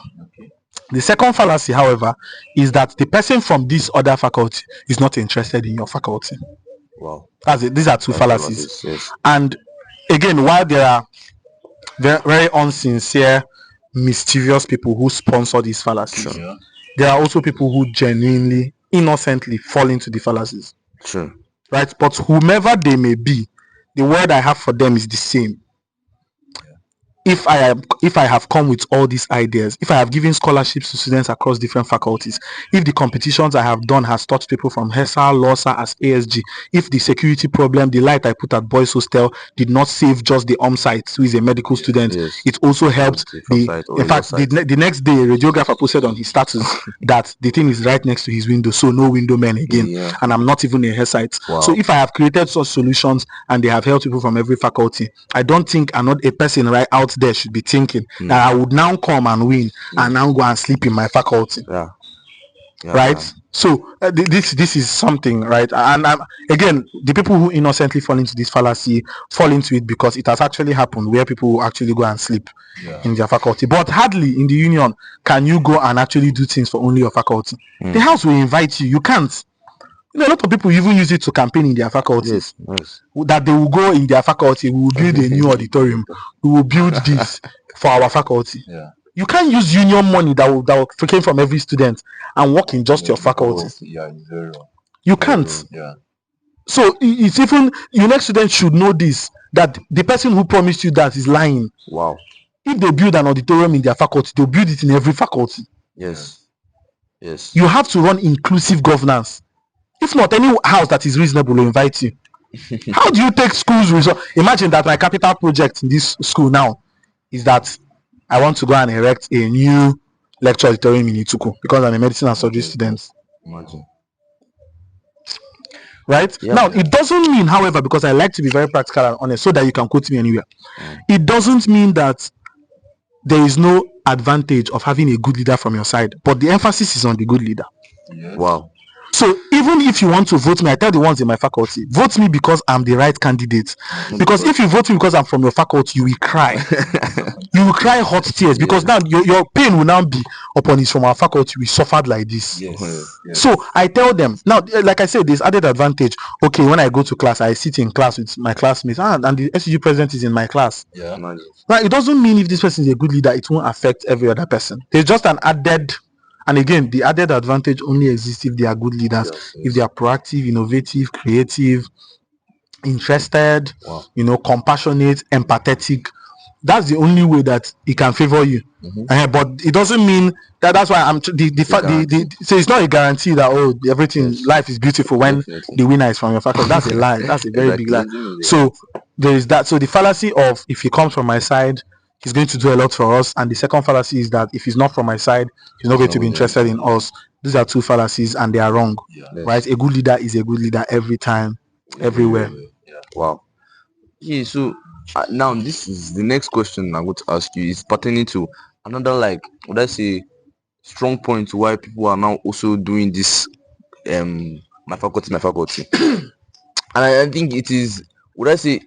The second fallacy, however, is that the person from this other faculty is not interested in your faculty. Wow. These are two fallacies. Yes. And again, while there are very unsincere, mischievous people who sponsor these fallacies, there are also people who genuinely, innocently fall into the fallacies. Sure. Right? But whomever they may be, the word I have for them is the same. If I have come with all these ideas, if I have given scholarships to students across different faculties, if the competitions I have done has taught people from HESA, LOSA as ASG, if the security problem, the light I put at boys hostel did not save just the site who is a medical student, it also helped in fact, the next day a radiographer posted on his status that the thing is right next to his window, so no window men again, and I'm not even a HESite. Wow. So if I have created such solutions and they have helped people from every faculty, I don't think a person right out there should be thinking that I would now come and win and now go and sleep in my faculty. Right? So this is something, right? And again, the people who innocently fall into this fallacy fall into it because it has actually happened where people will actually go and sleep in their faculty. But hardly in the union can you go and actually do things for only your faculty. The house will invite you. You can't. A lot of people even use it to campaign in their faculties. Yes. That they will go in their faculty, we will build a new auditorium, we will build this for our faculty. You can't use union money that came from every student and work in just your faculty. You can't. So it's even UNEC students should know this, that the person who promised you that is lying. Wow. If they build an auditorium in their faculty, they'll build it in every faculty. Yes. You have to run inclusive governance. If not, any house that is reasonable will invite you. How do you take schools results? Imagine that my capital project in this school now is that I want to go and erect a new lecture auditorium in Ituku because I'm a medicine and surgery student. Imagine. Right? Now, it doesn't mean, however, because I like to be very practical and honest so that you can quote me anywhere. It doesn't mean that there is no advantage of having a good leader from your side, but the emphasis is on the good leader. Wow. So even if you want to vote me, I tell the ones in my faculty, vote me because I'm the right candidate. Because if you vote me because I'm from your faculty, you will cry. You will cry hot tears because now your pain will now be upon his from our faculty. We suffered like this. So I tell them now, like I said, there's added advantage. Okay, when I go to class, I sit in class with my classmates, and the SUG president is in my class. Now it doesn't mean if this person is a good leader, it won't affect every other person. There's just an added. And again, the added advantage only exists if they are good leaders, if they are proactive, innovative, creative, interested, compassionate, empathetic. That's the only way that it can favor you. But it doesn't mean that. That's why so it's not a guarantee that everything life is beautiful when the winner is from your faculty. That's a lie. That's a very big lie. So there is that. So the fallacy of if he comes from my side, he's going to do a lot for us. And the second fallacy is that if he's not from my side, he's not going to be interested in us. These are two fallacies and they are wrong. Right? A good leader is a good leader every time, everywhere. Wow. Yeah, so now this is the next question I'm going to ask you is pertaining to another, like, would I say, strong point why people are now also doing this my faculty and I think it is, would I say,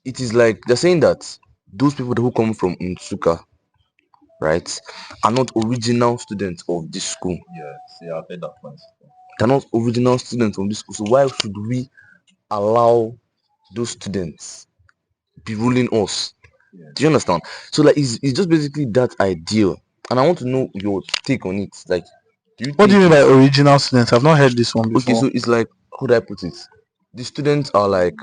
it is like they're saying that those people who come from Unsuka, right, are not original students of this school. Yeah, I've heard that point. They're not original students of this school. So why should we allow those students be ruling us? Yeah. Do you understand? So like it's just basically that ideal. And I want to know your take on it. Like, What do you mean by original students? I've not heard this one before. Okay, so it's like, how do I put it? The students are like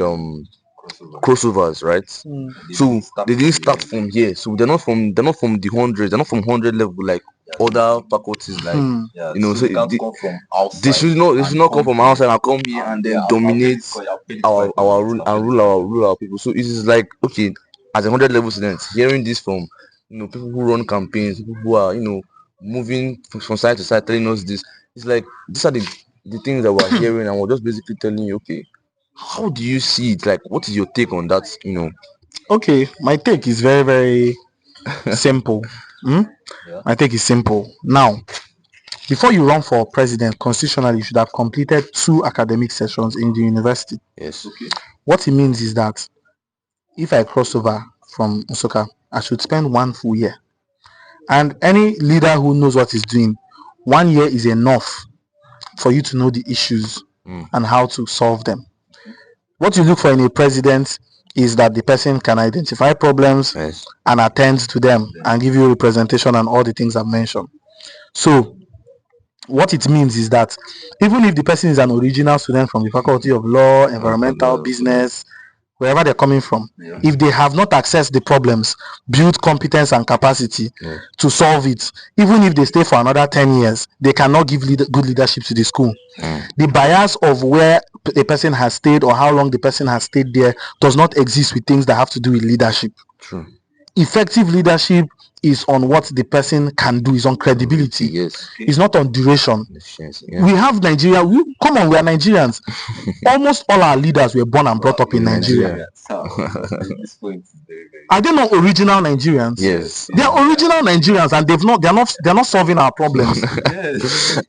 crossovers, right? So they didn't start from here. So they're not from the hundreds. They're not from 100 level like other faculties. Like Yeah, you know, so they can't come from outside. they should not come from outside and come here and then dominate our rule our people. So it is like, okay, as a 100 level student, hearing this from people who run campaigns, people who are moving from side to side, telling us this. It's like these are the things that we're hearing, and we're just basically telling you, okay, how do you see it? Like, what is your take on that? Okay, my take is very, very simple. Yeah. My take is simple. Now, before you run for president, constitutionally, you should have completed 2 academic sessions in the university. Yes. Okay. What it means is that if I cross over from Osaka, I should spend 1 full year. And any leader who knows what he's doing, 1 year is enough for you to know the issues and how to solve them. What you look for in a president is that the person can identify problems and attend to them and give you representation and all the things I've mentioned. So what it means is that even if the person is an original student from the Faculty of Law, Environmental, Business, wherever they're coming from, if they have not accessed the problems, built competence and capacity to solve it, even if they stay for another 10 years, they cannot give good leadership to the school. The bias of where a person has stayed or how long the person has stayed there does not exist with things that have to do with leadership. True. Effective leadership is on what the person can do, is on credibility. Yes. It's not on duration. Yeah. We have Nigeria. We are Nigerians. Almost all our leaders were born and brought up in Nigeria. This point is very, very... Are they not original Nigerians? Yes. They are original Nigerians, and they're not solving our problems. Yes.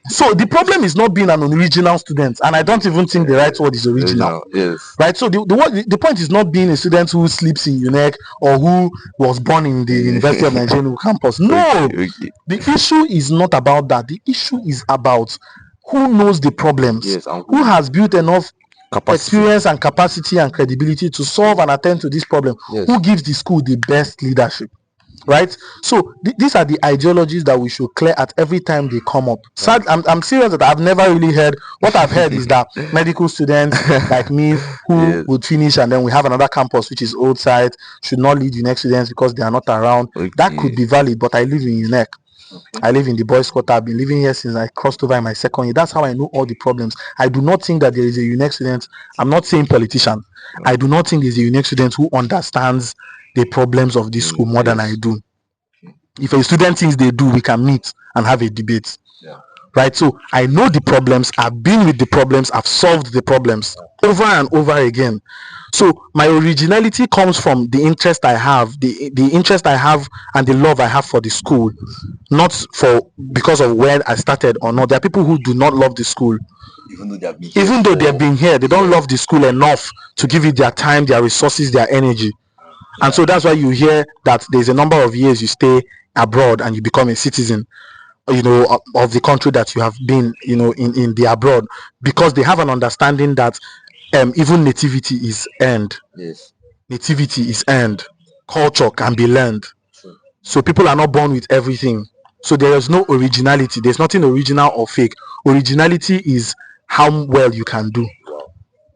So the problem is not being an original student, and I don't even think the right word is original. Yes. Right. So the point is not being a student who sleeps in UNEC or who was born in the University of Nigeria campus. No. Okay. The issue is not about that. The issue is about who knows the problems, who has built enough experience and capacity and credibility to solve and attend to this problem, who gives the school the best leadership. Right. So these are the ideologies that we should clear at every time they come up. So I'm serious that I've never really heard. What I've heard is that medical students like me who would finish and then we have another campus which is old site should not lead UNEC students because they are not around. That could be valid, but I live in UNEC. I live in the boys' quarter. I've been living here since I crossed over in my second year. That's how I know all the problems. I do not think that there is a UNEC student. I'm not saying politician. I do not think there's a UNEC student who understands the problems of this school more than I do. If a student thinks they do, we can meet and have a debate. Right? So I know the problems. I've been with the problems. I've solved the problems over and over again. So my originality comes from the interest I have, the interest I have and the love I have for the school, not for because of where I started or not. There are people who do not love the school. Even though they've been here, they don't love the school enough to give it their time, their resources, their energy. And so that's why you hear that there's a number of years you stay abroad and you become a citizen, of the country that you have been, in the abroad, because they have an understanding that even nativity is earned. Yes. Nativity is earned. Culture can be learned. So people are not born with everything. So there is no originality. There's nothing original or fake. Originality is how well you can do.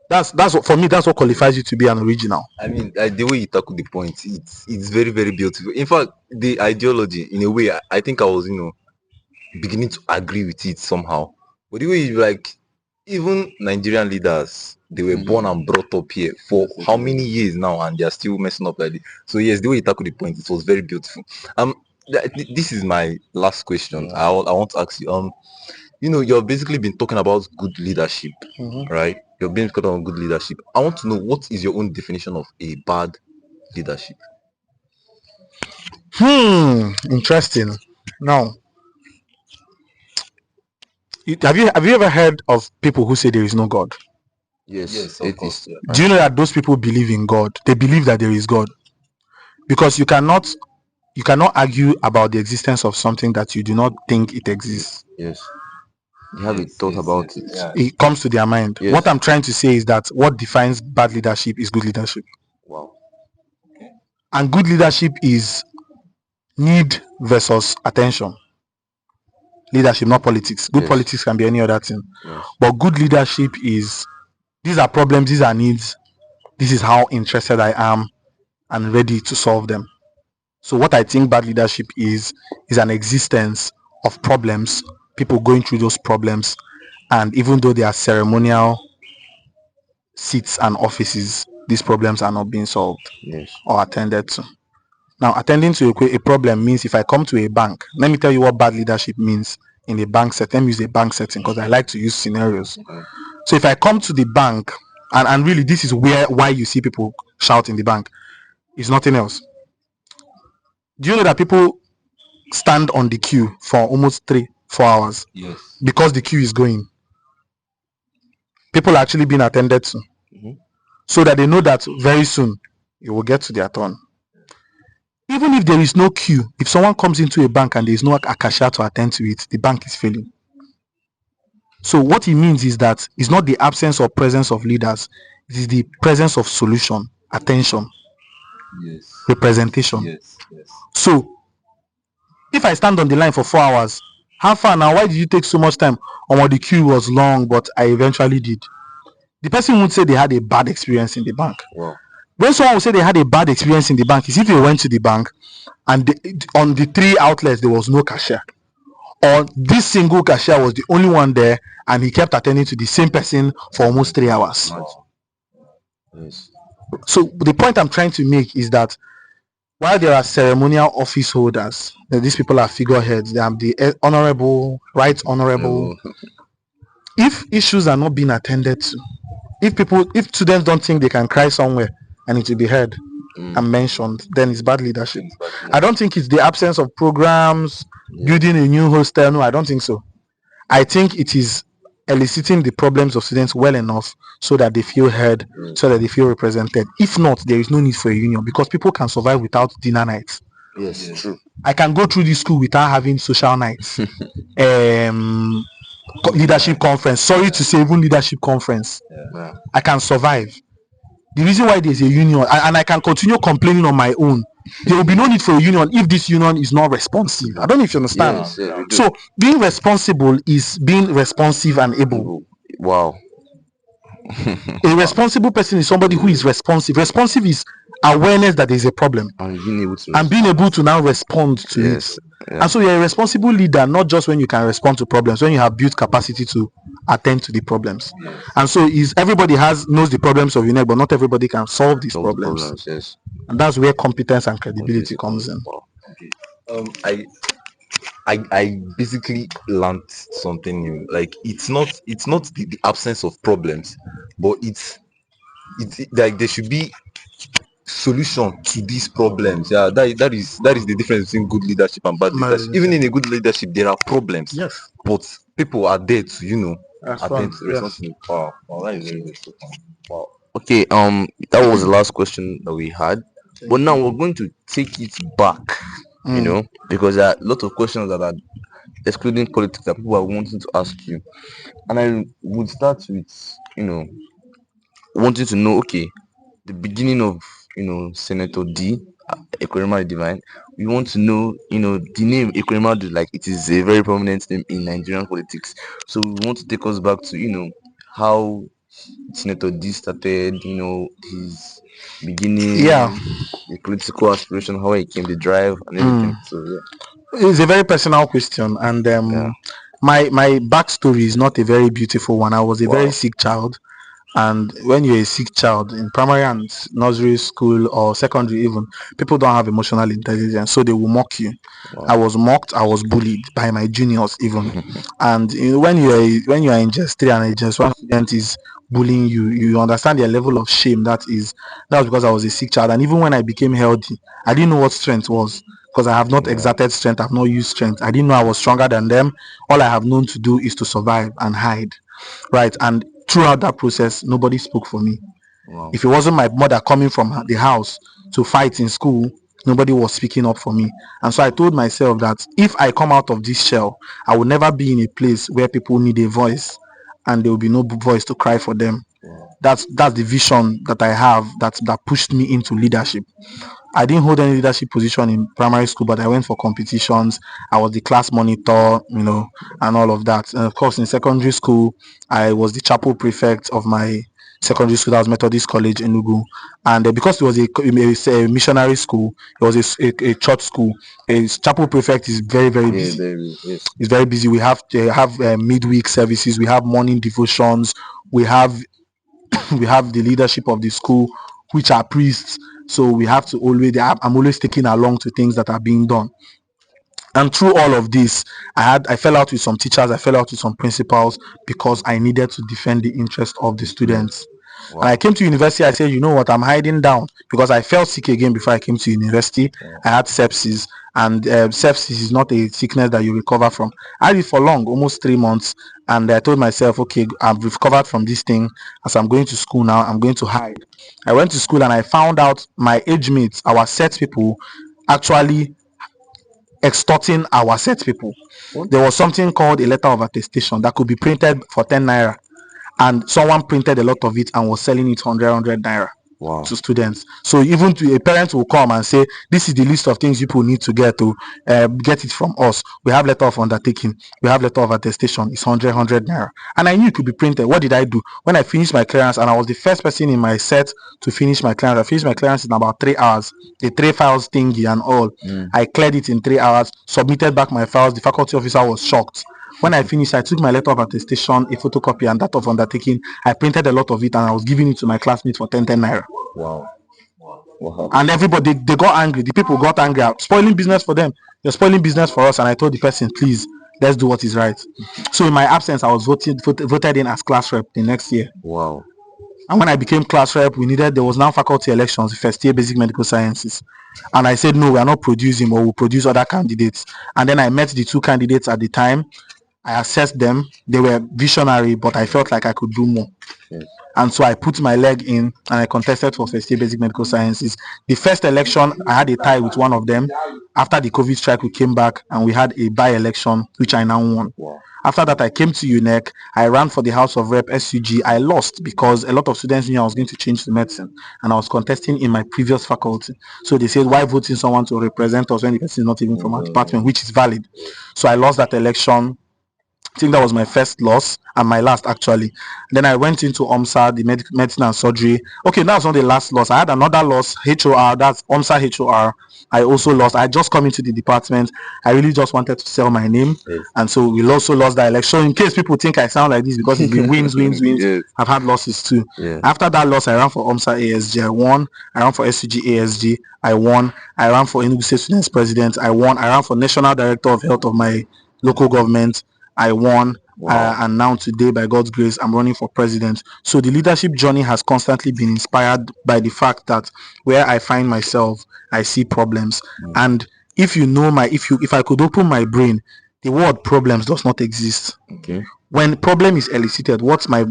That's what, for me, that's what qualifies you to be an original. I mean, the way you tackle the point, it's very, very beautiful. In fact, the ideology, in a way, I think I was, beginning to agree with it somehow. But the way you even Nigerian leaders, they were born and brought up here for how many years now, and they are still messing up like this. So yes, the way you tackle the point, it was very beautiful. This is my last question. I want to ask you. You've basically been talking about good leadership, right? you're being caught on good leadership. I want to know, what is your own definition of a bad leadership? Interesting. Now, have you ever heard of people who say there is no God? Yes, of course. Yeah. Do you know that those people believe in God? They believe that there is God, because you cannot argue about the existence of something that you do not think it exists. Yes. They have a thought about it. Yeah. It comes to their mind. Yes. What I'm trying to say is that what defines bad leadership is good leadership. Wow. And good leadership is need versus attention. Leadership, not politics. Good Yes. politics can be any other thing. Yes. But good leadership is, these are problems, these are needs. This is how interested I am and ready to solve them. So what I think bad leadership is an existence of problems, people going through those problems, and even though they are ceremonial seats and offices, these problems are not being solved Yes. or attended to. Now, attending to a problem means, if I come to a bank, let me tell you what bad leadership means in a bank setting. Let me use a bank setting because I like to use scenarios. So if I come to the bank, and really this is why you see people shout in the bank, is nothing else. Do you know that people stand on the queue for almost 3-4 hours? Yes. Because the queue is going. People are actually being attended to, so that they know that very soon it will get to their turn. Even if there is no queue, if someone comes into a bank and there is no cashier to attend to it, the bank is failing. So what it means is that it's not the absence or presence of leaders, it is the presence of solution, attention, representation. Yes. So if I stand on the line for 4 hours, how far now? Why did you take so much time? Or the queue was long, but I eventually did. The person would say they had a bad experience in the bank. Wow. When someone would say they had a bad experience in the bank, is if they went to the bank and on the 3 outlets there was no cashier, or this single cashier was the only one there and he kept attending to the same person for almost 3 hours. Wow. Yes. So the point I'm trying to make is that while there are ceremonial office holders, these people are figureheads, they are the honorable, right honorable. If issues are not being attended to, if students don't think they can cry somewhere and it will be heard and mentioned, then it's bad leadership. I don't think it's the absence of programs, building a new hostel. No, I don't think so. I think it is eliciting the problems of students well enough so that they feel heard, so that they feel represented. If not, there is no need for a union, because people can survive without dinner nights. Yes, true. I can go through this school without having social nights. Leadership conference. Sorry to say, even leadership conference. Yeah. I can survive. The reason why there's a union, and I can continue complaining on my own, there will be no need for a union if this union is not responsive. I don't know if you understand. Yes, we do. So being responsible is being responsive and able. Wow. A responsible person is somebody who is responsive. Responsive is awareness that there is a problem And being able to now respond to it. Yeah. And so you're a responsible leader, not just when you can respond to problems, when you have built capacity to attend to the problems. And so everybody knows the problems of UNEC, but not everybody can solve these problems. Yes. And that's where competence and credibility comes in. Wow. I basically learned something new. Like, it's not the absence of problems, but it's like there should be solution to these problems. Yeah, that is the difference between good leadership and bad leadership. Even in a good leadership, there are problems. Yes. But people are there to attend to Yes. responsibility. Wow, that is very interesting. Wow. Okay, that was the last question that we had. But now we're going to take it back, because there are a lot of questions that are excluding politics that people are wanting to ask you. And I would start with, wanting to know, okay, the beginning of, Senator D, Ekweremadu Divine. We want to know, the name Ekweremadu, like, it is a very prominent name in Nigerian politics. So we want to take us back to, how Senator D started, his beginning, the political aspiration, how he came, the drive, and everything. So It's a very personal question, and my backstory is not a very beautiful one. I was a very sick child, and when you're a sick child in primary and nursery school or secondary, even, people don't have emotional intelligence, so they will mock you. I was mocked, I was bullied by my juniors even. And when you are in JS3 and a JS1 student is bullying you, you understand their level of shame. That was because I was a sick child. And even when I became healthy, I didn't know what strength was, because I have not exerted strength. I've not used strength. I didn't know I was stronger than them. All I have known to do is to survive and hide, right? And throughout that process, nobody spoke for me. If it wasn't my mother coming from the house to fight in school, nobody was speaking up for me. And so I told myself that if I come out of this shell, I will never be in a place where people need a voice and there will be no voice to cry for them. That's the vision that I have that pushed me into leadership. I didn't hold any leadership position in primary school, but I went for competitions. I was the class monitor, and all of that. And of course, in secondary school, I was the chapel prefect of my secondary school. That was Methodist College in Enugu. And because it was a missionary school, it was a church school. A chapel prefect is very, very busy. It's very busy. We have midweek services. We have morning devotions. We have the leadership of the school, which are priests. So we have to I'm always taken along to things that are being done. And through all of this, I fell out with some teachers, I fell out with some principals, because I needed to defend the interest of the students. Wow. And I came to university, I said, you know what, I'm hiding down, because I fell sick again before I came to university. I had sepsis, and sepsis is not a sickness that you recover from. I had it for long, almost 3 months, and I told myself, okay, I've recovered from this thing. As I'm going to school now, I'm going to hide. I went to school and I found out my age mates, our set people, actually extorting our set people. There was something called a letter of attestation that could be printed for 10 naira, and someone printed a lot of it and was selling it 100 naira. Wow. To students. So even to a parent will come and say, this is the list of things people need to get it from us. We have letter of undertaking, we have letter of attestation, it's 100 naira. And I knew it could be printed. What did I do? When I finished my clearance, and I was the first person in my set to finish my clearance, I finished my clearance in about 3 hours, the 3 files thingy and all. I cleared it in 3 hours, submitted back my files. The faculty officer was shocked. When I finished, I took my letter of attestation, a photocopy, and that of undertaking. I printed a lot of it, and I was giving it to my classmates for 10 naira. Wow. And everybody, they got angry. The people got angry. I'm spoiling business for them. You're spoiling business for us. And I told the person, please, let's do what is right. So in my absence, I was voted in as class rep the next year. Wow. And when I became class rep, there was now faculty elections, first year basic medical sciences. And I said, no, we are not producing, or we'll produce other candidates. And then I met the 2 candidates at the time. I assessed them. They were visionary, but I felt like I could do more. And so I put my leg in and I contested for first year basic medical sciences. The first election, I had a tie with one of them. After the COVID strike, we came back and we had a by-election, which I now won. Wow. After that, I came to UNEC. I ran for the House of Rep SUG. I lost because a lot of students knew I was going to change to medicine, and I was contesting in my previous faculty. So they said, why voting someone to represent us when the person is not even from our department, which is valid. So I lost that election. I think that was my first loss and my last, actually. Then I went into OMSA, the medicine and surgery. Okay, that was not the last loss. I had another loss, HOR, that's OMSA HOR. I also lost. I just come into the department. I really just wanted to sell my name. Yes. And so we also lost that election. In case people think I sound like this, because it's been wins. Yes. I've had losses too. Yeah. After that loss, I ran for OMSA ASG. I won. I ran for SUG ASG. I won. I ran for Enugu State Students President. I won. I ran for National Director of Health of my local government. I won. Wow. And now today, by God's grace, I'm running for president. So the leadership journey has constantly been inspired by the fact that where I find myself, I see problems. And if I could open my brain, the word problems does not exist. Okay. When problem is elicited, what my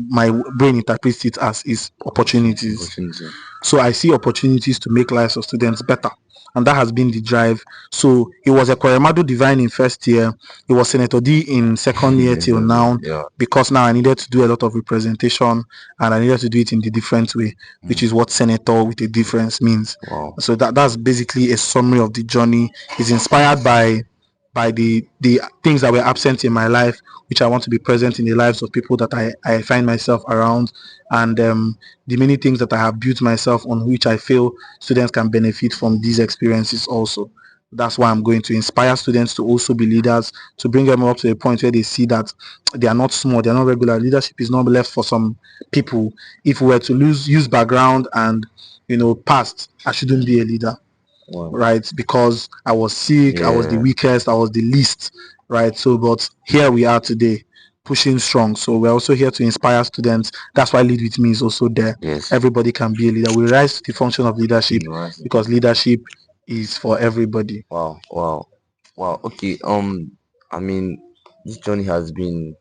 brain interprets it as is opportunities. So I see opportunities to make lives of students better. And that has been the drive. So it was a Koremadu Divine in first year. It was Senator D in second year till now. Yeah. Because now I needed to do a lot of representation, and I needed to do it in the different way, which is what senator with a difference means. Wow. So that's basically a summary of the journey. It's inspired by the things that were absent in my life, which I want to be present in the lives of people that I find myself around, and the many things that I have built myself on, which I feel students can benefit from these experiences also. That's why I'm going to inspire students to also be leaders, to bring them up to a point where they see that they are not small, they are not regular. Leadership is not left for some people. If we were to use background and past, I shouldn't be a leader. Wow. Right, because I was sick, I was the weakest, I was the least, right? So but here we are today. pushing strong. So we're also here to inspire students. That's why Lead With Me is also there. Yes. Everybody can be a leader. We rise to the function of leadership because leadership is for everybody. Wow. Okay. I mean, this journey has been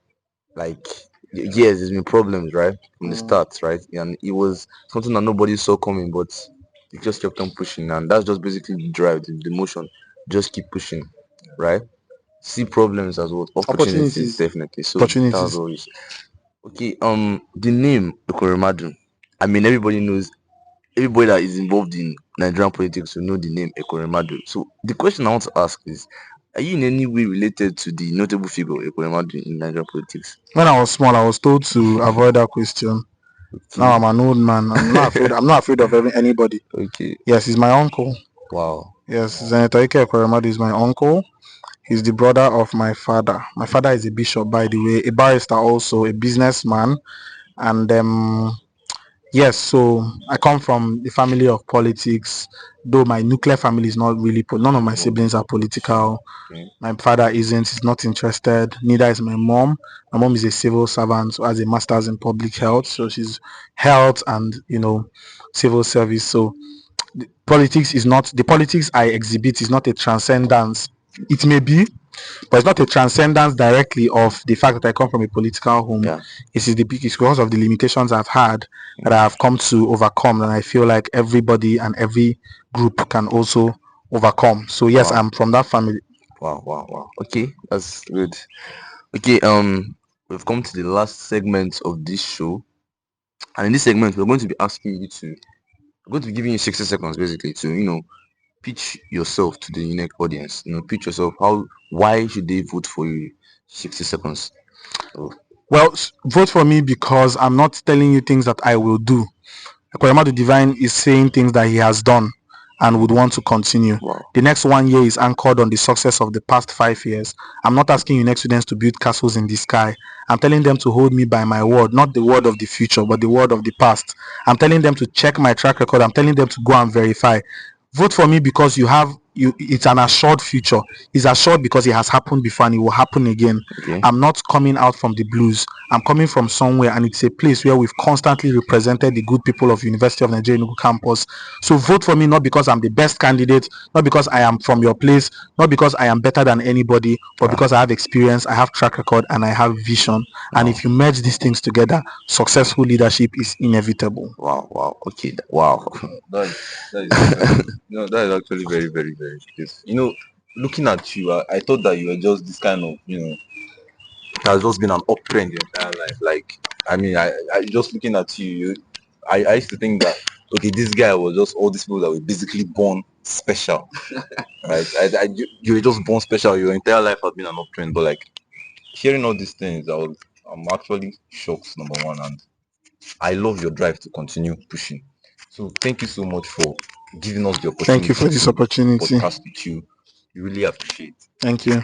like yes, there's been problems, right? From the start, right? And it was something that nobody saw coming, but it just kept on pushing, and that's just basically the drive, the motion. Just keep pushing, right? See problems as well, opportunities definitely. So that's always okay. The name Ekoremadu. I mean, everybody knows. Everybody that is involved in Nigerian politics will know the name Ekoremadu. So the question I want to ask is, are you in any way related to the notable figure Ekoremadu in Nigerian politics? When I was small, I was told to avoid that question. Okay. Now I'm an old man. I'm not afraid. I'm not afraid of anybody. Okay. Yes, he's my uncle. Wow. Yes, Senator Ike Ekoremadu is my uncle. He's the brother of my father. My father is a bishop, by the way, a barrister, also a businessman, and yes. So I come from the family of politics. Though my nuclear family is not really. None of my siblings are political. Okay. My father isn't. He's not interested. Neither is my mom. My mom is a civil servant who has a master's in public health. So she's health and civil service. So politics is not the politics I exhibit is not a transcendence. It may be, but it's not a transcendence directly of the fact that I come from a political home. Yeah. It's because of the limitations I've had that I have come to overcome, and I feel like everybody and every group can also overcome. So yes, wow. I'm from that family. Wow. Okay, that's good. Okay, we've come to the last segment of this show, and in this segment we're going to be asking you to, we're going to be giving you 60 seconds basically to pitch yourself to the UNEC audience. Pitch yourself. Why should they vote for you? 60 seconds. Well, vote for me because I'm not telling you things that I will do. Ekoremadu Divine is saying things that he has done and would want to continue. Wow. The next 1 year is anchored on the success of the past 5 years. I'm not asking UNEC students to build castles in the sky. I'm telling them to hold me by my word, not the word of the future, but the word of the past. I'm telling them to check my track record. I'm telling them to go and verify. Vote for me because it's an assured future. It's assured because it has happened before and it will happen again. Okay. I'm not coming out from the blues. I'm coming from somewhere, and it's a place where we've constantly represented the good people of University of Nigeria campus. So vote for me, not because I'm the best candidate, not because I am from your place, not because I am better than anybody, but because I have experience, I have track record, and I have vision. And if you merge these things together, successful leadership is inevitable. Wow. Okay. Wow. That is actually very, very, very good. Looking at you, I thought that you were just this kind of, it has just been an uptrend your entire life. Like, I mean, I just looking at you, I used to think that, okay, this guy was just all these people that were basically born special, right? You were just born special. Your entire life has been an uptrend. But like, hearing all these things, I'm actually shocked, number one, and I love your drive to continue pushing. So thank you so much for giving us the opportunity. Thank you for this opportunity. Podcast with you. We really appreciate it. Thank you.